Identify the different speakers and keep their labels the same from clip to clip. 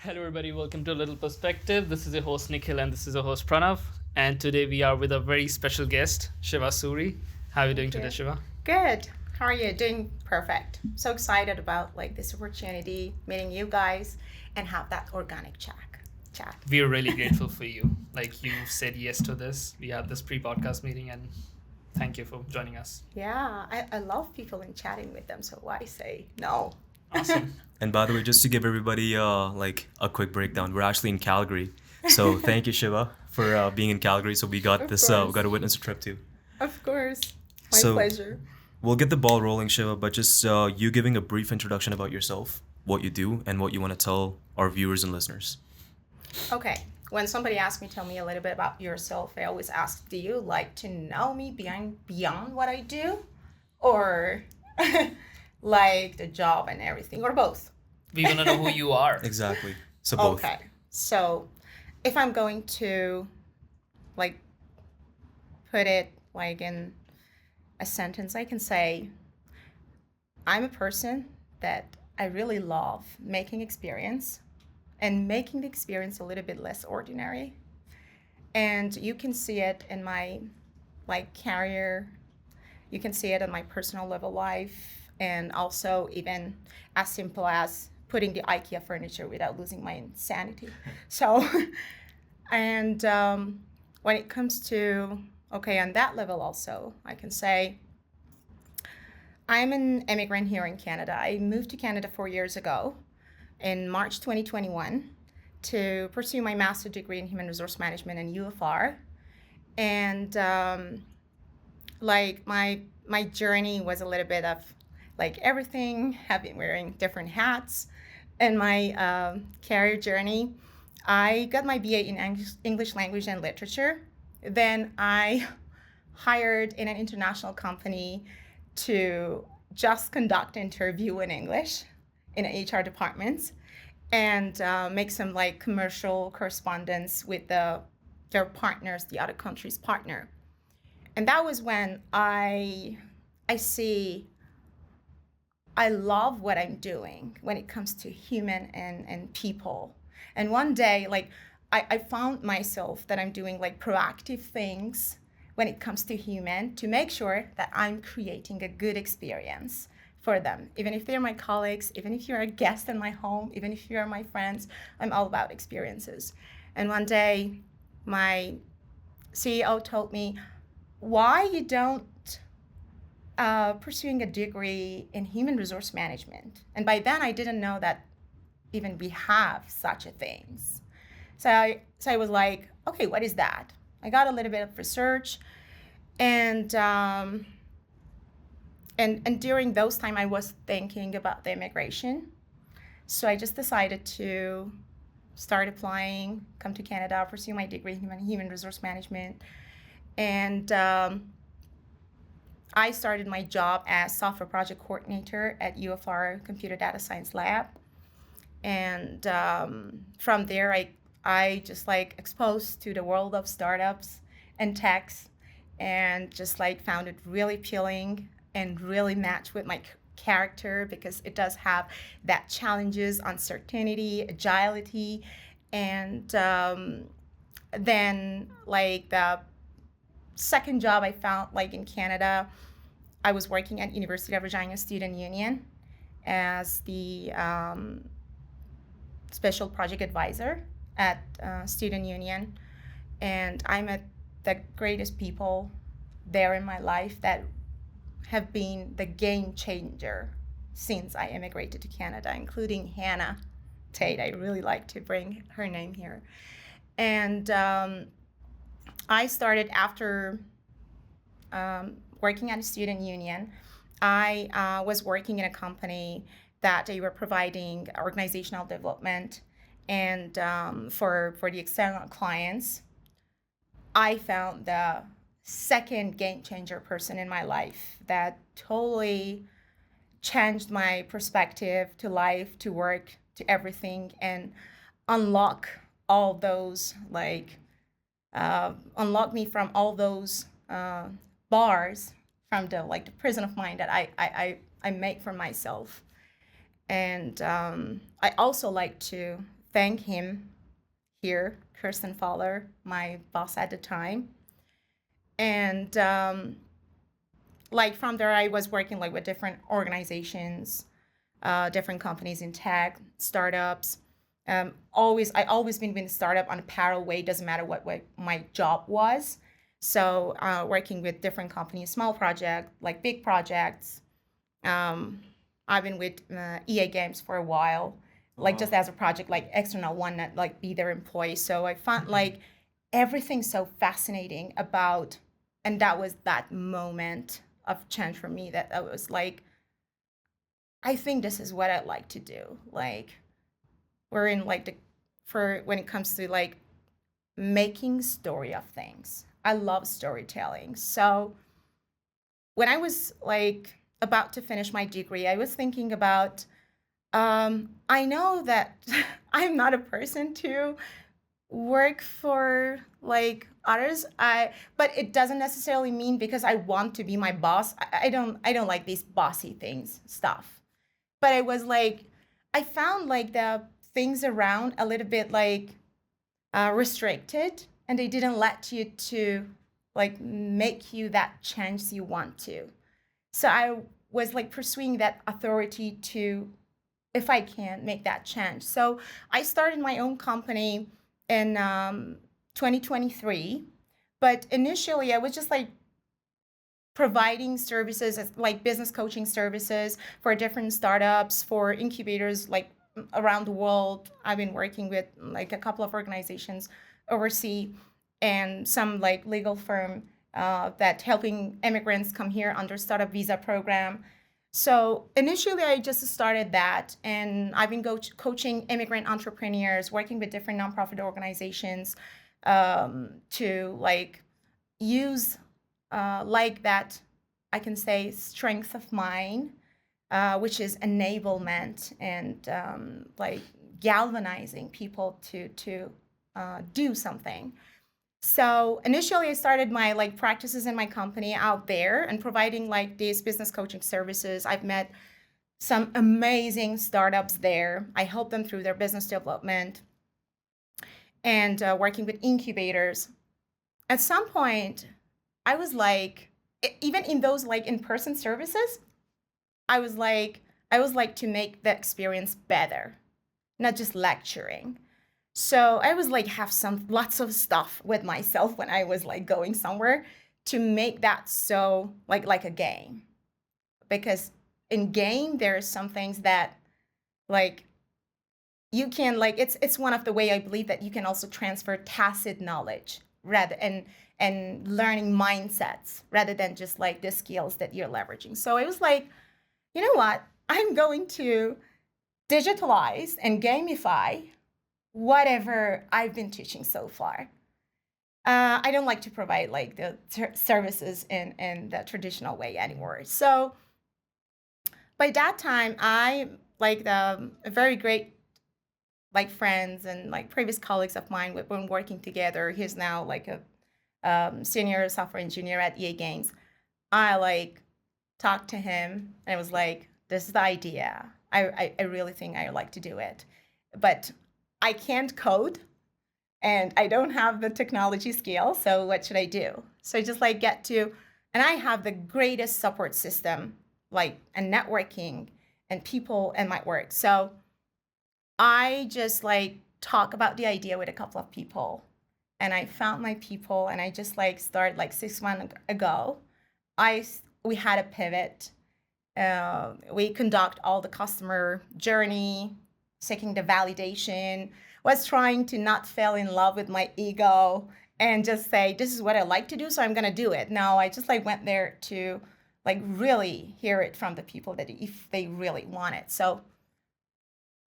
Speaker 1: Hello, everybody. Welcome to A Little Perspective. This is your host, Nikhil, and this is your host, Pranav. And today we are with a very special guest, Shiva Souri. How are you doing
Speaker 2: Thank
Speaker 1: today,
Speaker 2: you.
Speaker 1: Shiva?
Speaker 2: Good. How are you? Doing perfect. So excited about this opportunity, meeting you guys, and have that organic chat. Chat.
Speaker 1: We are really grateful for you. Like, you said yes to this. We had this pre podcast meeting, and thank you for joining us.
Speaker 2: Yeah, I love people and chatting with them. So why say no?
Speaker 1: Awesome.
Speaker 3: And by the way, just to give everybody like a quick breakdown, we're actually in Calgary. So thank you, Shiva, for being in Calgary. So we got
Speaker 2: Of
Speaker 3: this, we
Speaker 2: course.
Speaker 3: got to witness a trip too.
Speaker 2: Of course. My
Speaker 3: So
Speaker 2: pleasure.
Speaker 3: we'll get the ball rolling, Shiva, but just you giving a brief introduction about yourself, what you do, and what you want to tell our viewers and listeners.
Speaker 2: Okay. When somebody asks me, tell me a little bit about yourself, I always ask, do you like to know me beyond what I do? Or like the job and everything, or both?
Speaker 1: We want to know who you are.
Speaker 3: Exactly. So both.
Speaker 2: Okay. So if I'm going to like put it like in a sentence, I can say I'm a person that I really love making experience and making the experience a little bit less ordinary. And you can see it in my career, you can see it in my personal level life, and also even as simple as putting the IKEA furniture without losing my insanity. So, and when it comes to, okay, on that level also, I can say I'm an immigrant here in Canada. I moved to Canada 4 years ago in March 2021 to pursue my master's degree in human resource management in UFR. And like my journey was a little bit of like everything, have been wearing different hats. In my career journey, I got my BA in English language and literature. Then I hired in an international company to just conduct interview in English in HR departments and make some like commercial correspondence with their partners, the other country's partner. And that was when I see I love what I'm doing when it comes to human and people. And one day, like, I found myself that I'm doing like proactive things when it comes to human to make sure that I'm creating a good experience for them. Even if they're my colleagues, even if you're a guest in my home, even if you're my friends, I'm all about experiences. And one day, my CEO told me, why you don't pursuing a degree in human resource management. And by then, I didn't know that even we have such a things. So I was like, okay, what is that? I got a little bit of research, and and during those time, I was thinking about the immigration. So I just decided to start applying, come to Canada, pursue my degree in human resource management, and I started my job as software project coordinator at UFR Computer Data Science Lab. And from there, I just like exposed to the world of startups and techs, and just like found it really appealing and really matched with my character, because it does have that challenges, uncertainty, agility. And then like the second job I found like in Canada, I was working at University of Regina Student Union as the special project advisor at Student Union. And I met the greatest people there in my life that have been the game changer since I immigrated to Canada, including Hannah Tate. I really like to bring her name here. And I started after working at a student union. I was working in a company that they were providing organizational development and for the external clients. I found the second game changer person in my life that totally changed my perspective to life, to work, to everything, and unlock all those unlock me from all those bars, from the prison of mind that I make for myself. And I also like to thank him here, Kirsten Fowler, my boss at the time. And like from there, I was working like with different organizations, different companies in tech, startups. I always been with startup on a parallel way. Doesn't matter what my job was. So working with different companies, small project, like big projects. I've been with EA Games for a while, like just as a project, like external one, not like be their employee. So I found like everything so fascinating about, and that was that moment of change for me that I was like, I think this is what I'd like to do. Like we're in like the for when it comes to like making story of things. I love storytelling. So when I was like about to finish my degree, I was thinking about I know that I'm not a person to work for like others. But it doesn't necessarily mean because I want to be my boss. I don't like these bossy things stuff. But I was like I found like the things around a little bit like restricted, and they didn't let you to like make you that change you want to. So I was like pursuing that authority to, if I can, make that change. So I started my own company in 2023, but initially I was just like providing services as like business coaching services for different startups, for incubators like around the world. I've been working with like a couple of organizations overseas and some like legal firm that helping immigrants come here under startup visa program. So initially I just started that, and I've been coaching immigrant entrepreneurs, working with different nonprofit organizations to like use like that, I can say, strength of mine, which is enablement and like galvanizing people to do something. So initially I started my like practices in my company out there and providing like these business coaching services. I've met some amazing startups there. I help them through their business development and working with incubators. At some point, I was like, even in those like in-person services, I was like to make the experience better, not just lecturing. So I was like have some lots of stuff with myself when I was like going somewhere to make that so like a game. Because in game there are some things that like you can like it's one of the way I believe that you can also transfer tacit knowledge rather and learning mindsets rather than just like the skills that you're leveraging. So it was like, you know what? I'm going to digitalize and gamify whatever I've been teaching so far. I don't like to provide like the services in the traditional way anymore. So by that time, I like the very great like friends and like previous colleagues of mine we've been working together. He's now like a senior software engineer at EA Games. I like talked to him and I was like, this is the idea. I really think I would like to do it. But I can't code and I don't have the technology skill. So what should I do? So I just like get to, and I have the greatest support system, like and networking and people in my work. So I just like talk about the idea with a couple of people, and I found my people, and I just like started like 6 months ago. We had a pivot. We conduct all the customer journey, seeking the validation, was trying to not fall in love with my ego and just say, this is what I like to do, so I'm gonna do it. No, I just like went there to like really hear it from the people that if they really want it. So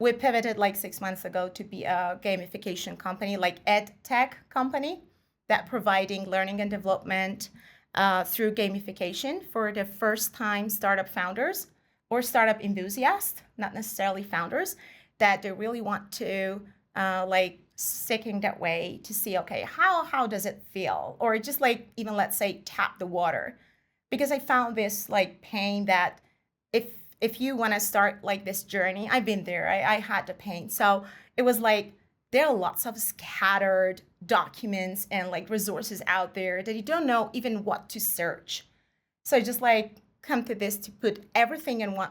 Speaker 2: we pivoted like 6 months ago to be a gamification company, like ed tech company that providing learning and development through gamification for the first time startup founders or startup enthusiasts, not necessarily founders, that they really want to like seeking that way to see, okay, how does it feel? Or just like even let's say tap the water. Because I found this like pain that if you want to start like this journey, I've been there, I had the pain. So it was like there are lots of scattered documents and like resources out there that you don't know even what to search. So I just like come to this to put everything in one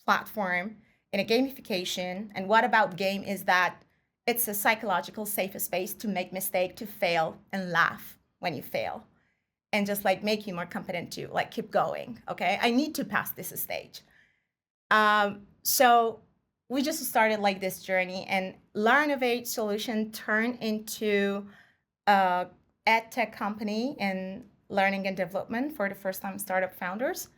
Speaker 2: platform in a gamification. And what about game is that it's a psychological safe space to make mistake, to fail, and laugh when you fail, and just like make you more competent to like keep going. Okay, I need to pass this stage. So we just started like this journey, and Learnovate solution turned into a ed tech company in learning and development for the first time startup founders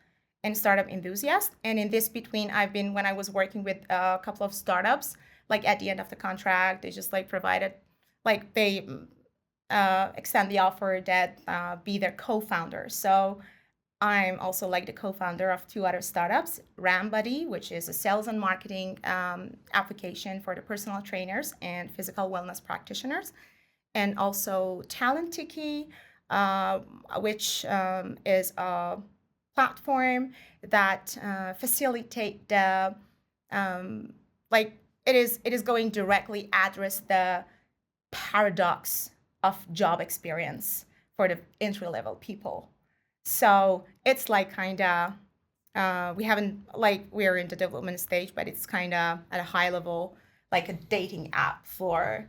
Speaker 2: and startup enthusiasts. And in this between, when I was working with a couple of startups, like at the end of the contract, they just like provided, like they extend the offer that be their co-founder. So I'm also like the co-founder of two other startups, RamBuddy, which is a sales and marketing application for the personal trainers and physical wellness practitioners, and also Talent Tiki, which is a platform that facilitate the like it is going directly address the paradox of job experience for the entry level people. So it's like kind of we haven't like we're in the development stage, but it's kind of at a high level like a dating app for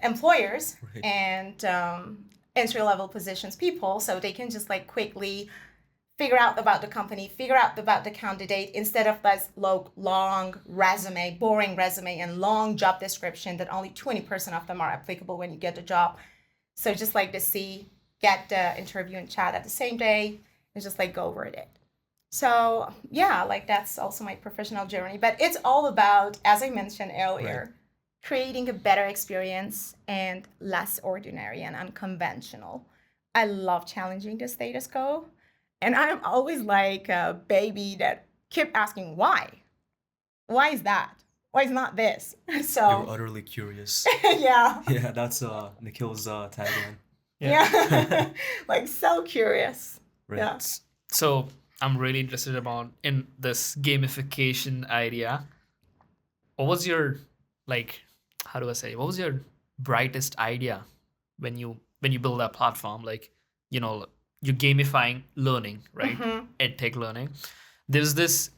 Speaker 2: employers
Speaker 3: Right.
Speaker 2: and entry level positions people, so they can just like quickly figure out about the company, figure out about the candidate instead of this long resume, boring resume, and long job description that only 20% of them are applicable when you get the job. So just like to see, get the interview and chat at the same day and just like go over it. So yeah, like that's also my professional journey. But it's all about, as I mentioned earlier,
Speaker 3: Right.
Speaker 2: creating a better experience and less ordinary and unconventional. I love challenging the status quo. And I'm always like a baby that keep asking why. Why is that? Why is not this?
Speaker 3: You're
Speaker 2: So
Speaker 3: utterly curious.
Speaker 2: yeah.
Speaker 3: Yeah, that's Nikhil's tagline.
Speaker 1: Yeah.
Speaker 2: Yeah. Like so curious.
Speaker 3: Right.
Speaker 2: Yeah.
Speaker 1: So I'm really interested about in this gamification idea. What was your like? How do I say? What was your brightest idea when you build that platform? Like, you know, you're gamifying learning, right?
Speaker 2: Mhm.
Speaker 1: EdTech learning. There's this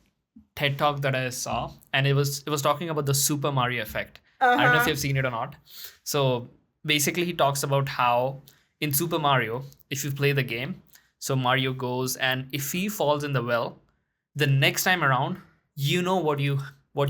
Speaker 1: TED talk that I saw, and it was talking about the Super Mario effect. I don't know if
Speaker 2: Uh-huh.
Speaker 1: you've seen it or not. So basically, he talks about how in Super Mario, if you play the game, so Mario goes, and if he falls in the well, the next time around, you know what you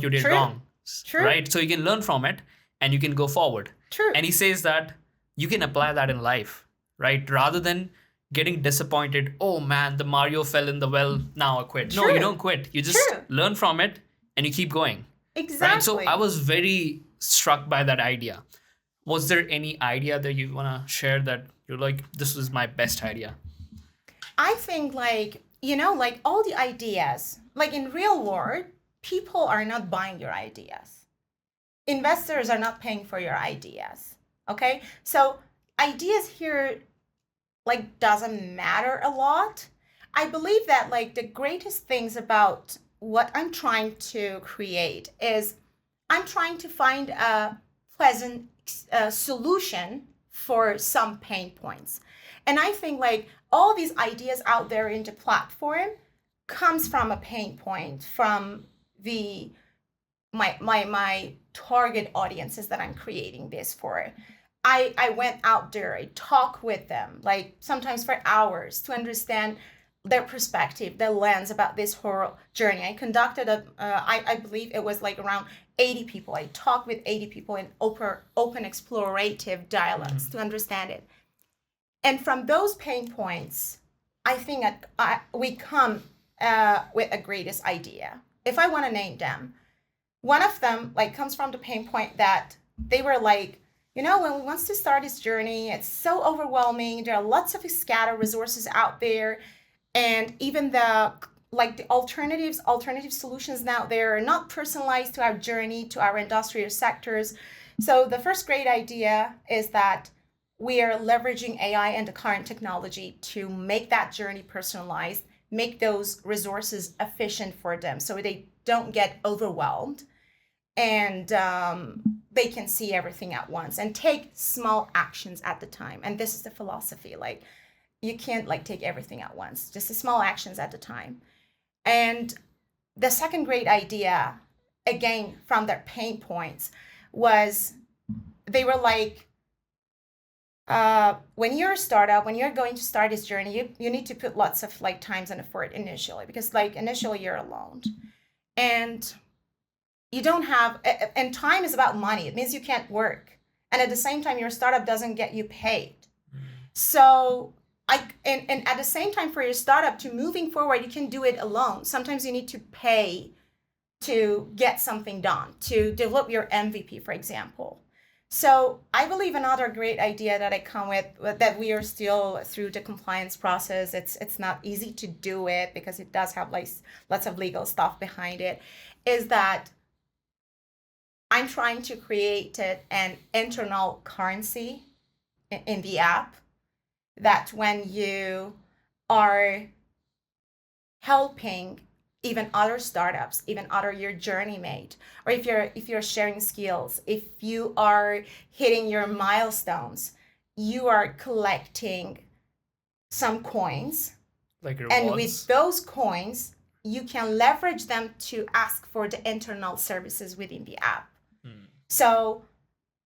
Speaker 1: did
Speaker 2: True.
Speaker 1: wrong,
Speaker 2: True.
Speaker 1: right? So you can learn from it, and you can go forward.
Speaker 2: True.
Speaker 1: And he says that you can apply that in life, right? Rather than getting disappointed, oh man, the Mario fell in the well, now I quit. No, you
Speaker 2: True.
Speaker 1: don't quit. You just
Speaker 2: True.
Speaker 1: learn from it and you keep going.
Speaker 2: Exactly.
Speaker 1: Right? So I was very struck by that idea. Was there any idea that you want to share that you're like, this was my best idea?
Speaker 2: I think like, like all the ideas, like in real world, people are not buying your ideas. Investors are not paying for your ideas. Okay? So ideas here like doesn't matter a lot. I believe that like the greatest things about what I'm trying to create is I'm trying to find a pleasant solution for some pain points. And I think like all these ideas out there in the platform comes from a pain point from the my target audiences that I'm creating this for. I went out there, I talk with them, like sometimes for hours to understand their perspective, their lens about this whole journey. I conducted I believe it was like around 80 people. I talked with 80 people in open explorative dialogues to understand it. And from those pain points, I think we come with a greatest idea. If I want to name them, one of them like comes from the pain point that they were like, when we want to start this journey, it's so overwhelming. There are lots of scattered resources out there, and even the alternative solutions now there are not personalized to our journey, to our industry or sectors. So the first great idea is that we are leveraging AI and the current technology to make that journey personalized, make those resources efficient for them so they don't get overwhelmed. And they can see everything at once and take small actions at the time. And this is the philosophy. Like, you can't like take everything at once, just the small actions at a time. And the second great idea, again from their pain points, was they were like, when you're a startup, when you're going to start this journey, you need to put lots of like times and effort initially, because like initially you're alone, and you don't have, and time is about money. It means you can't work, and at the same time your startup doesn't get you paid. So and at the same time, for your startup to moving forward, you can do it alone. Sometimes you need to pay to get something done, to develop your MVP, for example. So I believe another great idea that I come with, that we are still through the compliance process. It's not easy to do it because it does have like lots of legal stuff behind it, is that I'm trying to create an internal currency in the app, that when you are helping even other startups, even other your journey mate, or if you're sharing skills, if you are hitting your milestones, you are collecting some coins,
Speaker 1: Like
Speaker 2: and with
Speaker 1: rewards.
Speaker 2: those coins you can leverage them to ask for the internal services within the app. So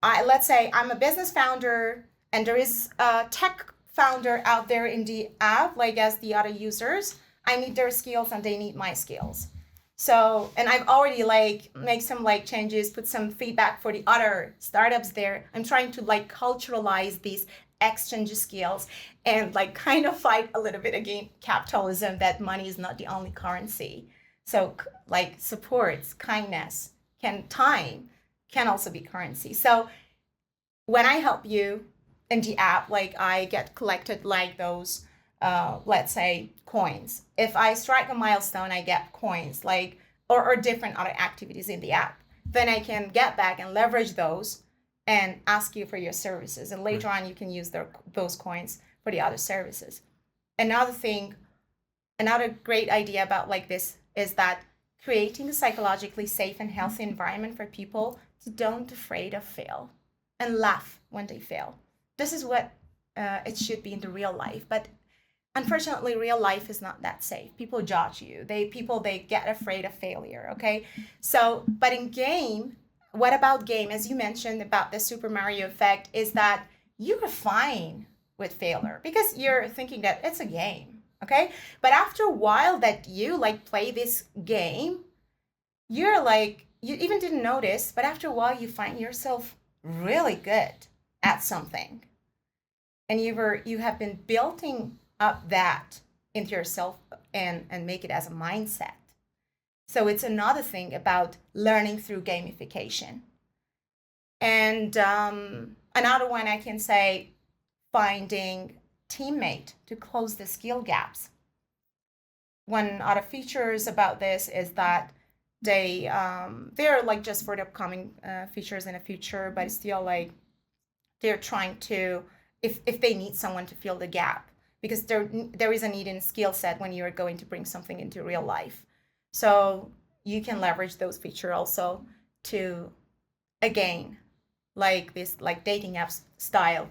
Speaker 2: let's say I'm a business founder and there is a tech founder out there in the app, like as the other users. I need their skills and they need my skills. So, and I've already like make some like changes, put some feedback for the other startups there. I'm trying to like culturalize these exchange skills and like kind of fight a little bit against capitalism, that money is not the only currency. So like supports, kindness, time can also be currency. So when I help you in the app, like I get collected like those, let's say coins. If I strike a milestone, I get coins, like or different other activities in the app. Then I can get back and leverage those and ask you for your services. And later on, you can use those coins for the other services. Another thing, another great idea about like this is that creating a psychologically safe and healthy environment for people to don't afraid of fail and laugh when they fail. This is what it should be in the real life. But unfortunately, real life is not that safe. People judge you. They get afraid of failure. Okay, so but in game, what about game? As you mentioned about the Super Mario effect, is that you're fine with failure because you're thinking that it's a game. Okay, but after a while that you like play this game, you're like you even didn't notice, but after a while you find yourself really good at something, and you have been building up that into yourself and make it as a mindset. So it's another thing about learning through gamification. And another one I can say, finding teammate to close the skill gaps. One other features about this is that they're like just for the upcoming features in the future, but it's still like they're trying to, if they need someone to fill the gap, because there is a need in skill set when you're going to bring something into real life. So you can leverage those features also to, again, like this like dating apps style,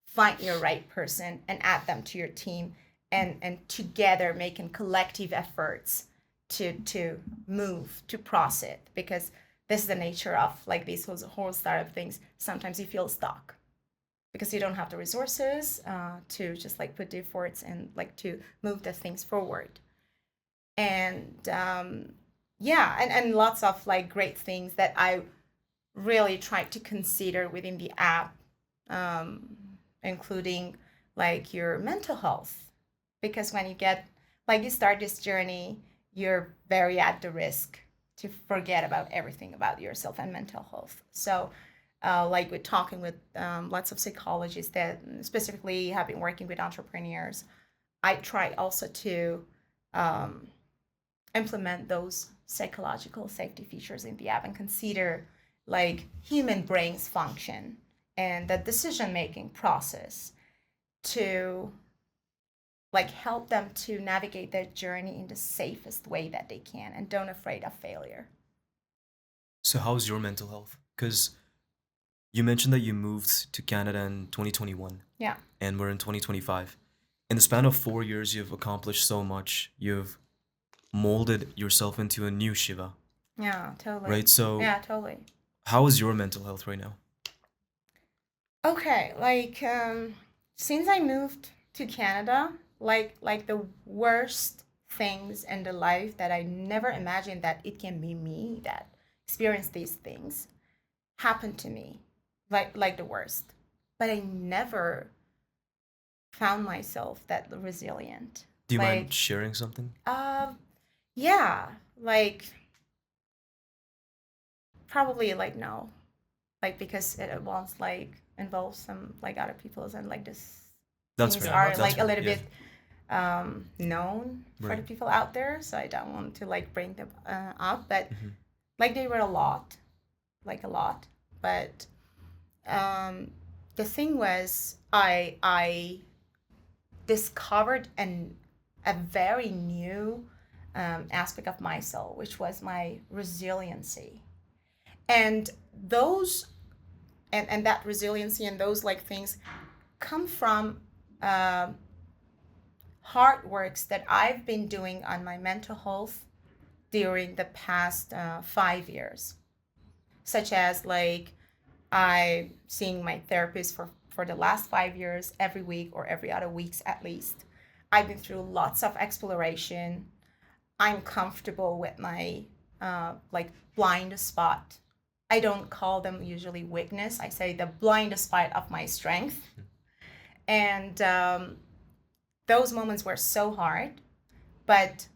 Speaker 2: find your right person and add them to your team, and together making collective efforts to move to process, because this is the nature of like these whole startup things. Sometimes you feel stuck because you don't have the resources to just like put the efforts and like to move the things forward. And yeah, and lots of like great things that I really tried to consider within the app, including like your mental health, because when you get like you start this journey, you're very at the risk to forget about everything about yourself and mental health. So like with talking with lots of psychologists that specifically have been working with entrepreneurs, I try also to implement those psychological safety features in the app and consider like human brains function and the decision making process to like help them to navigate their journey in the safest way that they can and don't afraid of failure.
Speaker 3: So how's your mental health? Because You mentioned that you moved to Canada in 2021,
Speaker 2: Yeah.
Speaker 3: and we're in 2025. In the span of 4 years, you've accomplished so much. You've molded yourself into a new Shiva,
Speaker 2: Yeah, totally.
Speaker 3: right? So,
Speaker 2: Yeah, totally.
Speaker 3: how is your mental health right now?
Speaker 2: Okay, like since I moved to Canada, like the worst things in the life that I never imagined that it can be me that experience these things happened to me, like the worst. But I never found myself that resilient.
Speaker 3: Do you mind
Speaker 2: Like,
Speaker 3: sharing something?
Speaker 2: yeah, like probably like no, like because it involves some like other people's and like this
Speaker 3: That's
Speaker 2: things
Speaker 3: fair.
Speaker 2: are
Speaker 1: That's
Speaker 2: like a
Speaker 1: fair.
Speaker 2: little
Speaker 3: Yeah.
Speaker 2: bit known for the
Speaker 3: Right.
Speaker 2: people out there, so I don't want to like bring them up, but
Speaker 3: Mhm.
Speaker 2: like they were a lot, like a lot. But um, the thing was, I discovered a very new aspect of myself, which was my resiliency, and those and that resiliency and those like things come from uh, hard works that I've been doing on my mental health during the past 5 years, such as like I seeing my therapist for the last 5 years every week or every other weeks at least. I've been through lots of exploration. I'm comfortable with my like blind spot. I don't call them usually weakness. I say the blind spot of my strength. And those moments were so hard, but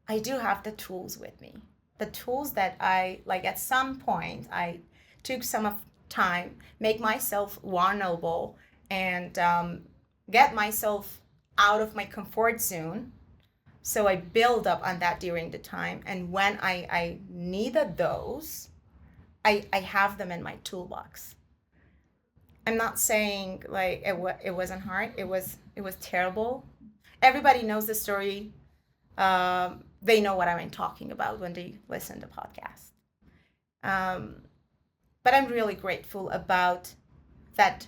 Speaker 2: I do have the tools with me. The tools that I like at some point I took some of time, make myself vulnerable and get myself out of my comfort zone. So I build up on that during the time. And when I needed those, I have them in my toolbox. I'm not saying like it wasn't hard. It was terrible. Everybody knows the story. They know what I'm talking about when they listen to podcast. Um, but I'm really grateful about that.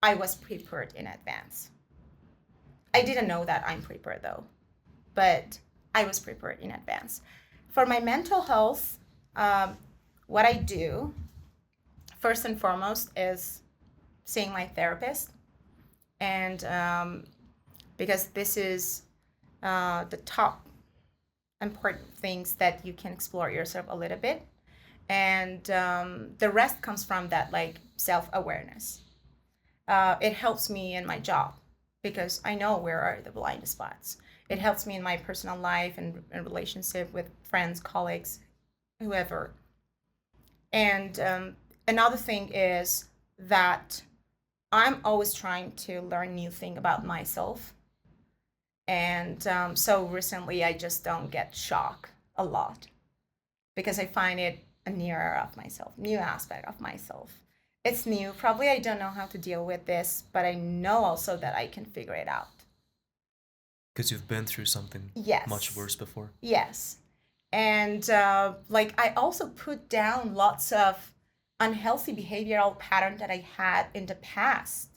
Speaker 2: I was prepared in advance. I didn't know that I'm prepared though, but I was prepared in advance. For my mental health, what I do first and foremost is seeing my therapist, and because this is the top important things that you can explore yourself a little bit, and the rest comes from that like self-awareness. It helps me in my job because I know where are the blind spots. It helps me in my personal life and relationship with friends, colleagues, whoever. And another thing is that I'm always trying to learn new thing about myself. And so recently I just don't get shocked a lot because I find it a nearer of myself, new aspect of myself. It's new. Probably I don't know how to deal with this, but I know also that I can figure it out.
Speaker 3: Because you've been through something much
Speaker 2: Yes.
Speaker 3: worse before.
Speaker 2: Yes. And like I also put down lots of unhealthy behavioral pattern that I had in the past.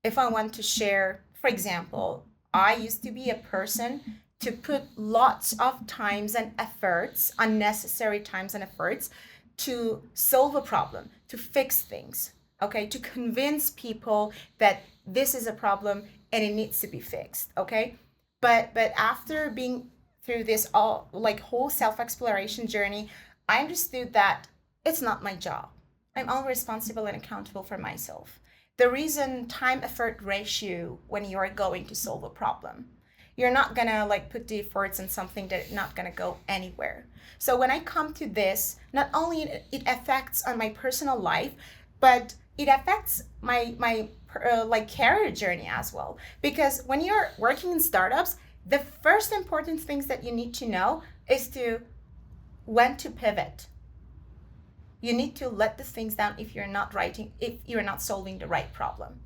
Speaker 2: If I want to share, for example, I used to be a person to put lots of times and efforts, unnecessary times and efforts, to solve a problem, to fix things, okay, to convince people that this is a problem and it needs to be fixed, okay. But after being through this all like whole self-exploration journey, I understood that it's not my job. I'm all responsible and accountable for myself. The reason time effort ratio when you are going to solve a problem, you're not gonna like put the efforts in something that not gonna go anywhere. So when I come to this, not only it affects on my personal life, but it affects my like career journey as well. Because when you're working in startups, the first important things that you need to know is to when to pivot. You need to let the things down if you're not solving the right problem.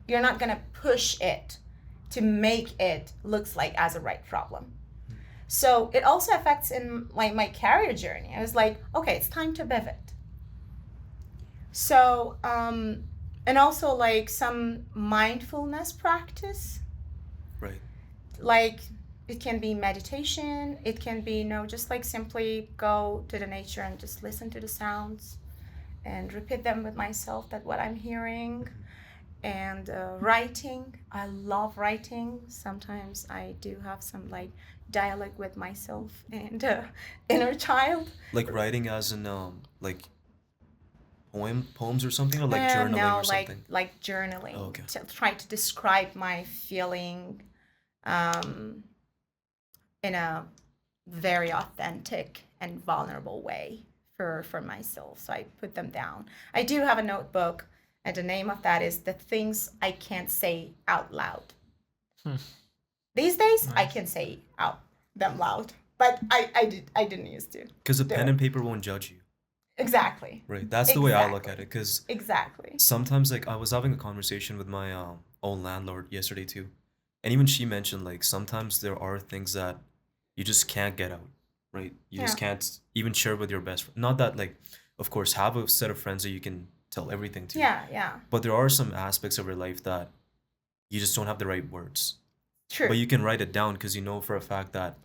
Speaker 2: You're not gonna push it to make it looks like as a right problem. So it also affects in my career journey. I was like, okay, it's time to pivot. So, and also like some mindfulness practice,
Speaker 3: Right.
Speaker 2: like it can be meditation, it can be, just like simply go to the nature and just listen to the sounds and repeat them with myself, that what I'm hearing. And writing, I love writing. Sometimes I do have some like dialogue with myself and inner child.
Speaker 3: Like writing as in like poems or something, or like journaling
Speaker 2: No,
Speaker 3: or something.
Speaker 2: like journaling,
Speaker 3: Oh, okay.
Speaker 2: to try to describe my feeling um, in a very authentic and vulnerable way for myself. So I put them down. I do have a notebook, and the name of that is The Things I Can't Say Out Loud.
Speaker 1: Hmm.
Speaker 2: These days, I
Speaker 1: Nice.
Speaker 2: can say out them loud, but I didn't used to
Speaker 3: Because a
Speaker 2: do
Speaker 3: pen
Speaker 2: it.
Speaker 3: and paper won't judge you.
Speaker 2: Exactly.
Speaker 3: Right. That's the way I look at
Speaker 2: Exactly.
Speaker 3: it. Because
Speaker 2: Exactly.
Speaker 3: sometimes, like, I was having a conversation with my own landlord yesterday too, and even she mentioned like sometimes there are things that you just can't get out. Right. You just
Speaker 2: Yeah.
Speaker 3: can't even share with your best friend. Not that like, of course, have a set of friends that you can tell everything to.
Speaker 2: Yeah. Yeah.
Speaker 3: But there are some aspects of your life that you just don't have the right words. But
Speaker 2: True.
Speaker 3: you can write it down because you know for a fact that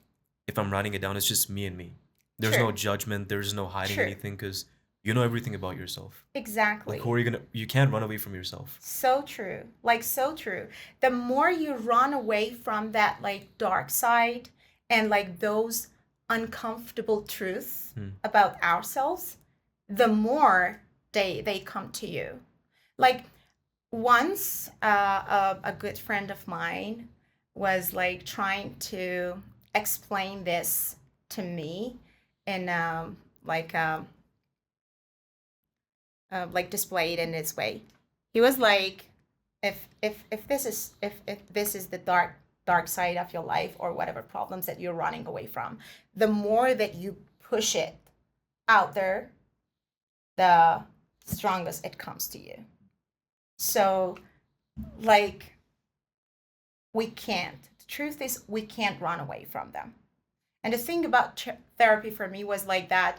Speaker 3: if I'm writing it down, it's just me and me. There's no
Speaker 2: True.
Speaker 3: judgment, there's no hiding
Speaker 2: True.
Speaker 3: anything because you know everything about yourself. Like, who
Speaker 2: Exactly.
Speaker 3: are you gonna, you can't run away from yourself.
Speaker 2: So true. Like, so true. The more you run away from that, like, dark side and, like, those uncomfortable truths
Speaker 3: Hmm.
Speaker 2: about ourselves, the more they come to you. Like, once a good friend of mine was, like, trying to explain this to me in, like, like displayed in this way. He was like, if this is the dark side of your life or whatever problems that you're running away from, the more that you push it out there, the strongest it comes to you. So, like, we can't. The truth is, we can't run away from them. And the thing about therapy for me was like that.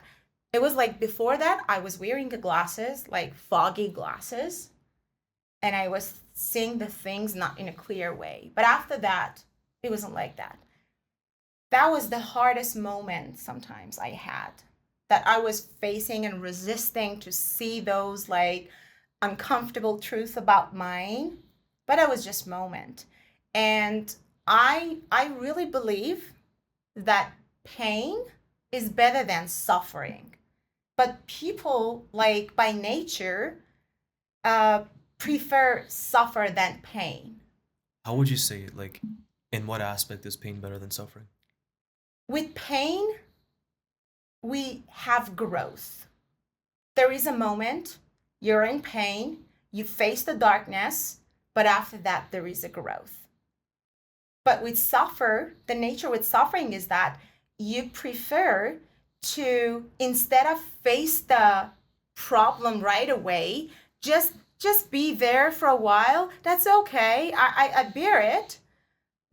Speaker 2: It was like before that, I was wearing the glasses, like foggy glasses, and I was seeing the things not in a clear way. But after that, it wasn't like that. That was the hardest moment sometimes I had, that I was facing and resisting to see those like uncomfortable truths about mine. But it was just moment. And I really believe that pain is better than suffering. But people, like by nature, uh, prefer suffer than pain.
Speaker 3: How would you say it? Like, in what aspect is pain better than suffering?
Speaker 2: With pain, we have growth. There is a moment you're in pain, you face the darkness, but after that, there is a growth. But with suffer, the nature with suffering is that you prefer to, instead of face the problem right away, just be there for a while. That's okay. I bear it,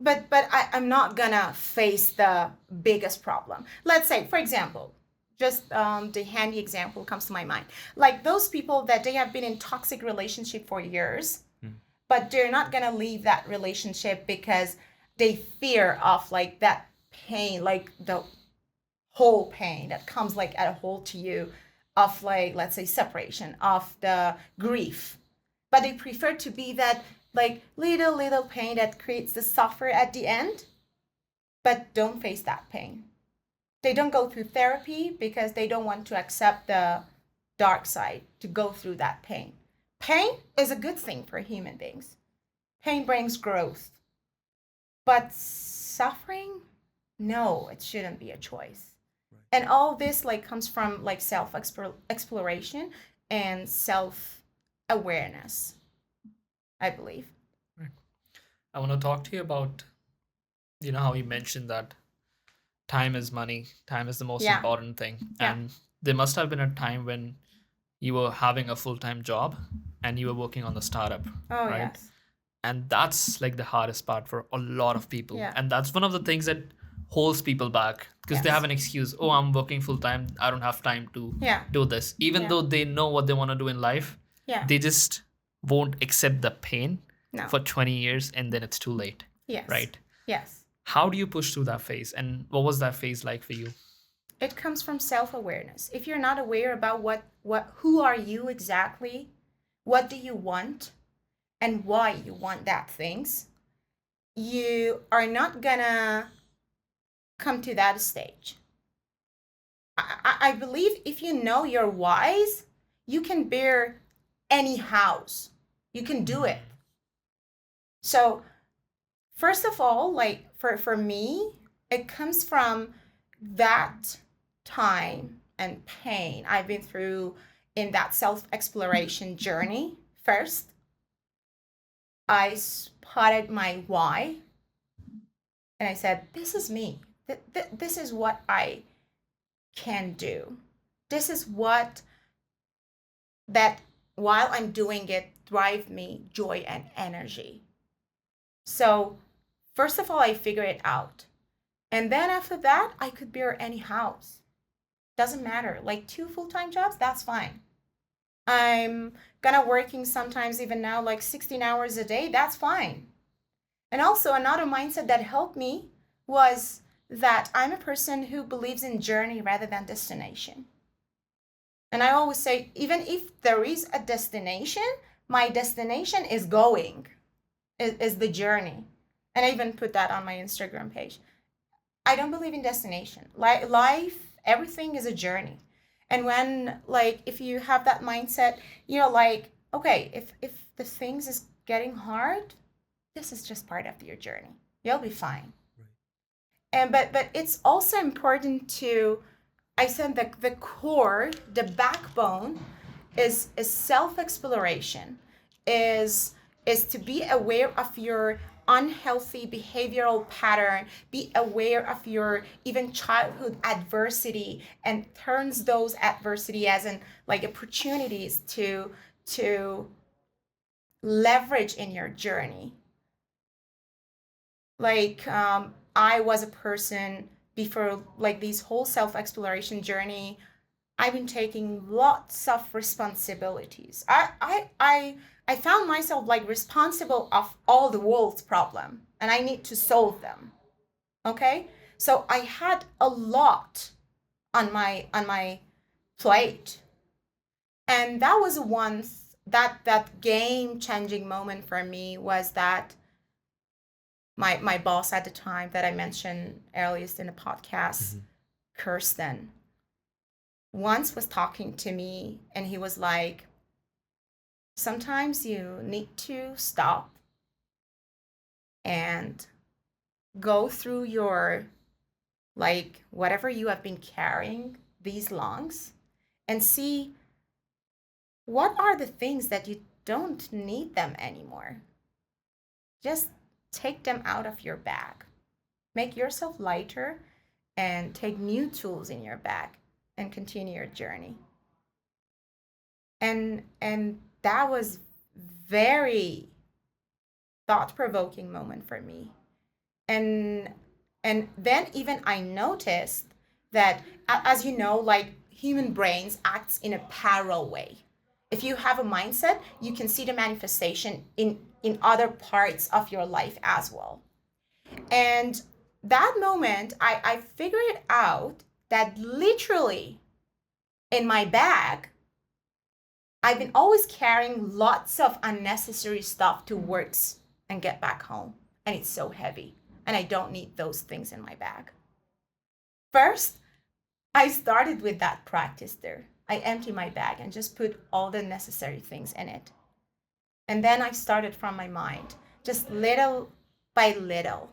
Speaker 2: but I'm not gonna face the biggest problem. Let's say, for example, just the handy example comes to my mind, like those people that they have been in toxic relationship for years, but they're not gonna leave that relationship because they fear of like that pain, like the whole pain that comes like at a whole to you of like, let's say, separation, of the grief. But they prefer to be that like little pain that creates the suffer at the end, but don't face that pain. They don't go through therapy because they don't want to accept the dark side, to go through that pain. Pain is a good thing for human beings. Pain brings growth. But suffering, no, it shouldn't be a choice. And all this like comes from like self exploration and self awareness, I believe.
Speaker 1: Right. I want to talk to you about, how you mentioned that time is money, time is the most
Speaker 2: Yeah.
Speaker 1: important thing.
Speaker 2: Yeah.
Speaker 1: And there must have been a time when you were having a full-time job and you were working on the startup,
Speaker 2: Oh,
Speaker 1: right?
Speaker 2: yes.
Speaker 1: And that's like the hardest part for a lot of people.
Speaker 2: Yeah.
Speaker 1: And that's one of the things that holds people back. because they have
Speaker 2: Yes.
Speaker 1: an excuse. Oh, I'm working full time. I don't have time to
Speaker 2: Yeah.
Speaker 1: do this. Even
Speaker 2: Yeah.
Speaker 1: though they know what they want to do in life,
Speaker 2: Yeah.
Speaker 1: they just won't accept the pain
Speaker 2: No.
Speaker 1: for 20 years and then it's too late.
Speaker 2: Yes.
Speaker 1: Right?
Speaker 2: Yes.
Speaker 1: How do you push through that phase? And what was that phase like for you?
Speaker 2: It comes from self-awareness. If you're not aware about who are you exactly, what do you want, and why you want that things, you are not gonna come to that stage. I believe if you know your whys, you can bear any house. You can do it. So first of all, like for me, it comes from that time and pain I've been through in that self-exploration journey. First, I spotted my why and I said, this is me. This is what I can do. This is what that while I'm doing it drive me joy and energy. So first of all, I figure it out. And then after that, I could bear any house. Doesn't matter. Like 2 full-time jobs, that's fine. I'm gonna working sometimes even now like 16 hours a day, that's fine. And also another mindset that helped me was that I'm a person who believes in journey rather than destination. And I always say, even if there is a destination, my destination is going, is the journey. And I even put that on my Instagram page. I don't believe in destination. Life, everything is a journey. And when, like, if you have that mindset, like, okay, if the things is getting hard, this is just part of your journey. You'll be fine.
Speaker 3: Right.
Speaker 2: And but it's also important to, I said the core, the backbone is self-exploration, is to be aware of your unhealthy behavioral pattern, be aware of your even childhood adversity and turns those adversity as in like opportunities to leverage in your journey. Like I was a person before like this whole self-exploration journey. I've been taking lots of responsibilities. I found myself like responsible of all the world's problem and I need to solve them. Okay? So I had a lot on my plate. And that was once that game changing moment for me was that my boss at the time that I mentioned earliest in the podcast, Kirsten, once was talking to me and he was like, sometimes you need to stop and go through your, like, whatever you have been carrying these longs and see what are the things that you don't need them anymore. Just take them out of your bag. Make yourself lighter and take new tools in your bag and continue your journey. And that was very thought-provoking moment for me. And and then even I noticed that as you know, like human brains acts in a parallel way. If you have a mindset, you can see the manifestation in other parts of your life as well. And that moment, I figured out that literally in my bag, I've been always carrying lots of unnecessary stuff to works and get back home. And it's so heavy. And I don't need those things in my bag. First, I started with that practice there. I empty my bag and just put all the necessary things in it. And then I started from my mind, just little by little.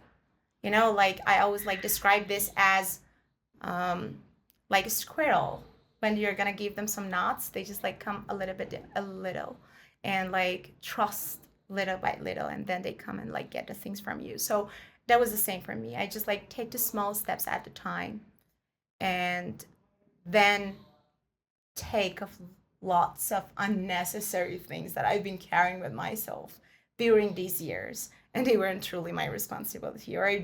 Speaker 2: Like I always like describe this as like a squirrel. When you're gonna give them some nuts, they just like come a little bit, a little, and like trust little by little, and then they come and like get the things from you. So that was the same for me. I just like take the small steps at a time, and then take of lots of unnecessary things that I've been carrying with myself. during these years, and they weren't truly my responsibility, or I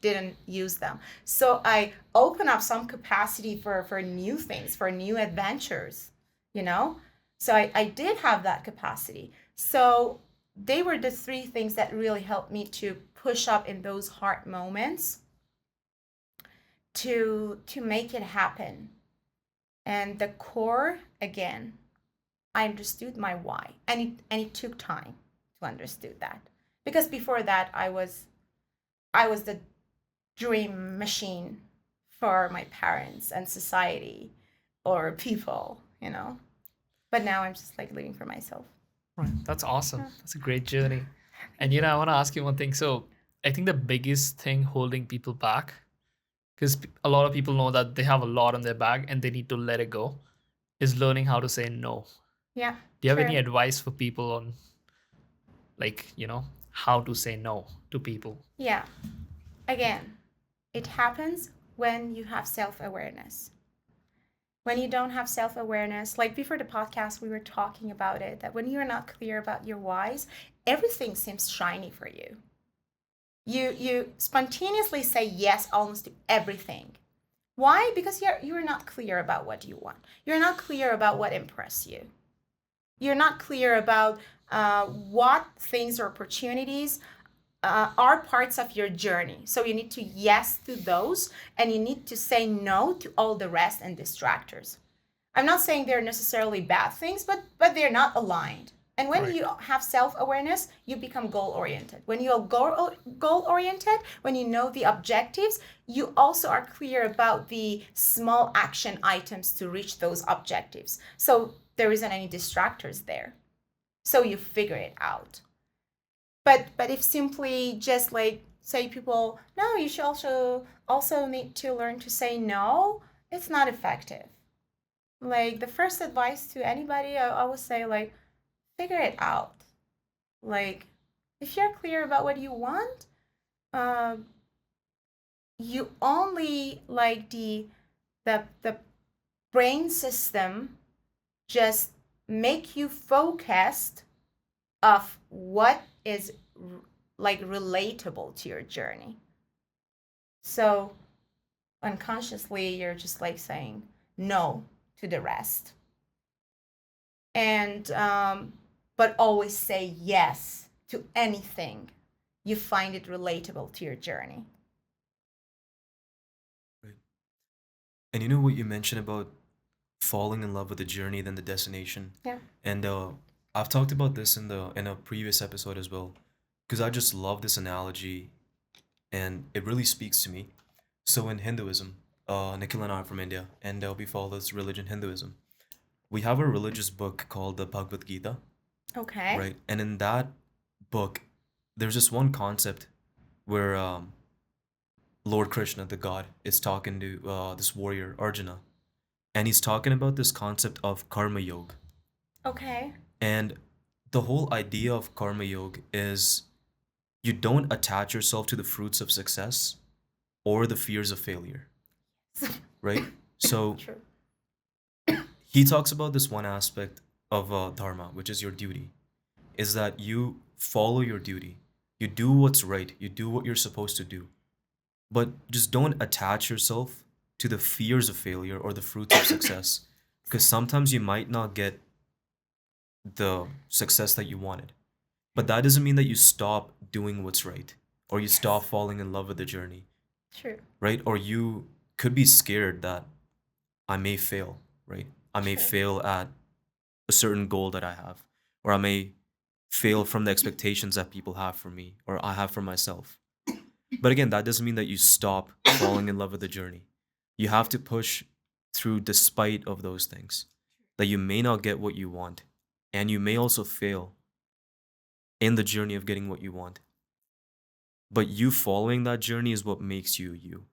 Speaker 2: didn't use them. So I open up some capacity for new things, for new adventures, you know. So I did have that capacity. So they were the three things that really helped me to push up in those hard moments to make it happen. And the core, again, I understood my why, and it took time to understood that, because before that I was the dream machine for my parents and society or people, you know. But now I'm just like living for myself.
Speaker 1: Right. That's awesome.
Speaker 2: Yeah.
Speaker 1: That's a great journey. And I want to ask you one thing. So I think the biggest thing holding people back, because a lot of people know that they have a lot on their back and they need to let it go, is learning how to say no.
Speaker 2: Yeah,
Speaker 1: Do you have any
Speaker 2: true.
Speaker 1: advice for people on, like, how to say no to people?
Speaker 2: Yeah. Again, it happens when you have self-awareness. When you don't have self-awareness, like before the podcast we were talking about it, that when you're not clear about your whys, everything seems shiny for you. You spontaneously say yes almost to everything. Why? Because you're not clear about what you want. You're not clear about what impresses you. You're not clear about what things or opportunities are parts of your journey. So you need to yes to those, and you need to say no to all the rest and distractors. I'm not saying they're necessarily bad things, but they're not aligned. And when
Speaker 1: Right.
Speaker 2: you have self-awareness, you become goal-oriented. When you're goal-oriented, when you know the objectives, you also are clear about the small action items to reach those objectives. So there isn't any distractors there. So you figure it out. But if simply just like say people, no, you should also need to learn to say no, it's not effective. Like the first advice to anybody, I would say like figure it out. Like if you're clear about what you want, uh, you only like the brain system just make you focused of what is like relatable to your journey. So unconsciously, you're just like saying no to the rest, and but always say yes to anything you find it relatable to your journey.
Speaker 3: Right. And you know what you mentioned about falling in love with the journey than the destination.
Speaker 2: Yeah.
Speaker 3: And I've talked about this in a previous episode as well, because I just love this analogy, and it really speaks to me. So in Hinduism, Nikhil and I are from India, and we follow this religion, Hinduism. We have a religious book called the Bhagavad Gita,
Speaker 2: Okay.
Speaker 3: right? And in that book, there's this one concept where Lord Krishna, the god, is talking to this warrior Arjuna, and he's talking about this concept of karma yoga.
Speaker 2: Okay.
Speaker 3: And the whole idea of karma yoga is you don't attach yourself to the fruits of success or the fears of failure, right? So
Speaker 2: True.
Speaker 3: he talks about this one aspect of dharma, which is your duty, is that you follow your duty. You do what's right. You do what you're supposed to do. But just don't attach yourself to the fears of failure or the fruits of success, because sometimes you might not get the success that you wanted. But that doesn't mean that you stop doing what's right or you stop
Speaker 2: Yes.
Speaker 3: falling in love with the journey,
Speaker 2: True.
Speaker 3: right? Or you could be scared that I may fail, right? I may
Speaker 2: True.
Speaker 3: fail at a certain goal that I have, or I may fail from the expectations that people have for me or I have for myself. But again, that doesn't mean that you stop falling in love with the journey. You have to push through despite of those things. That you may not get what you want, and you may also fail in the journey of getting what you want. But you following that journey is what makes you you.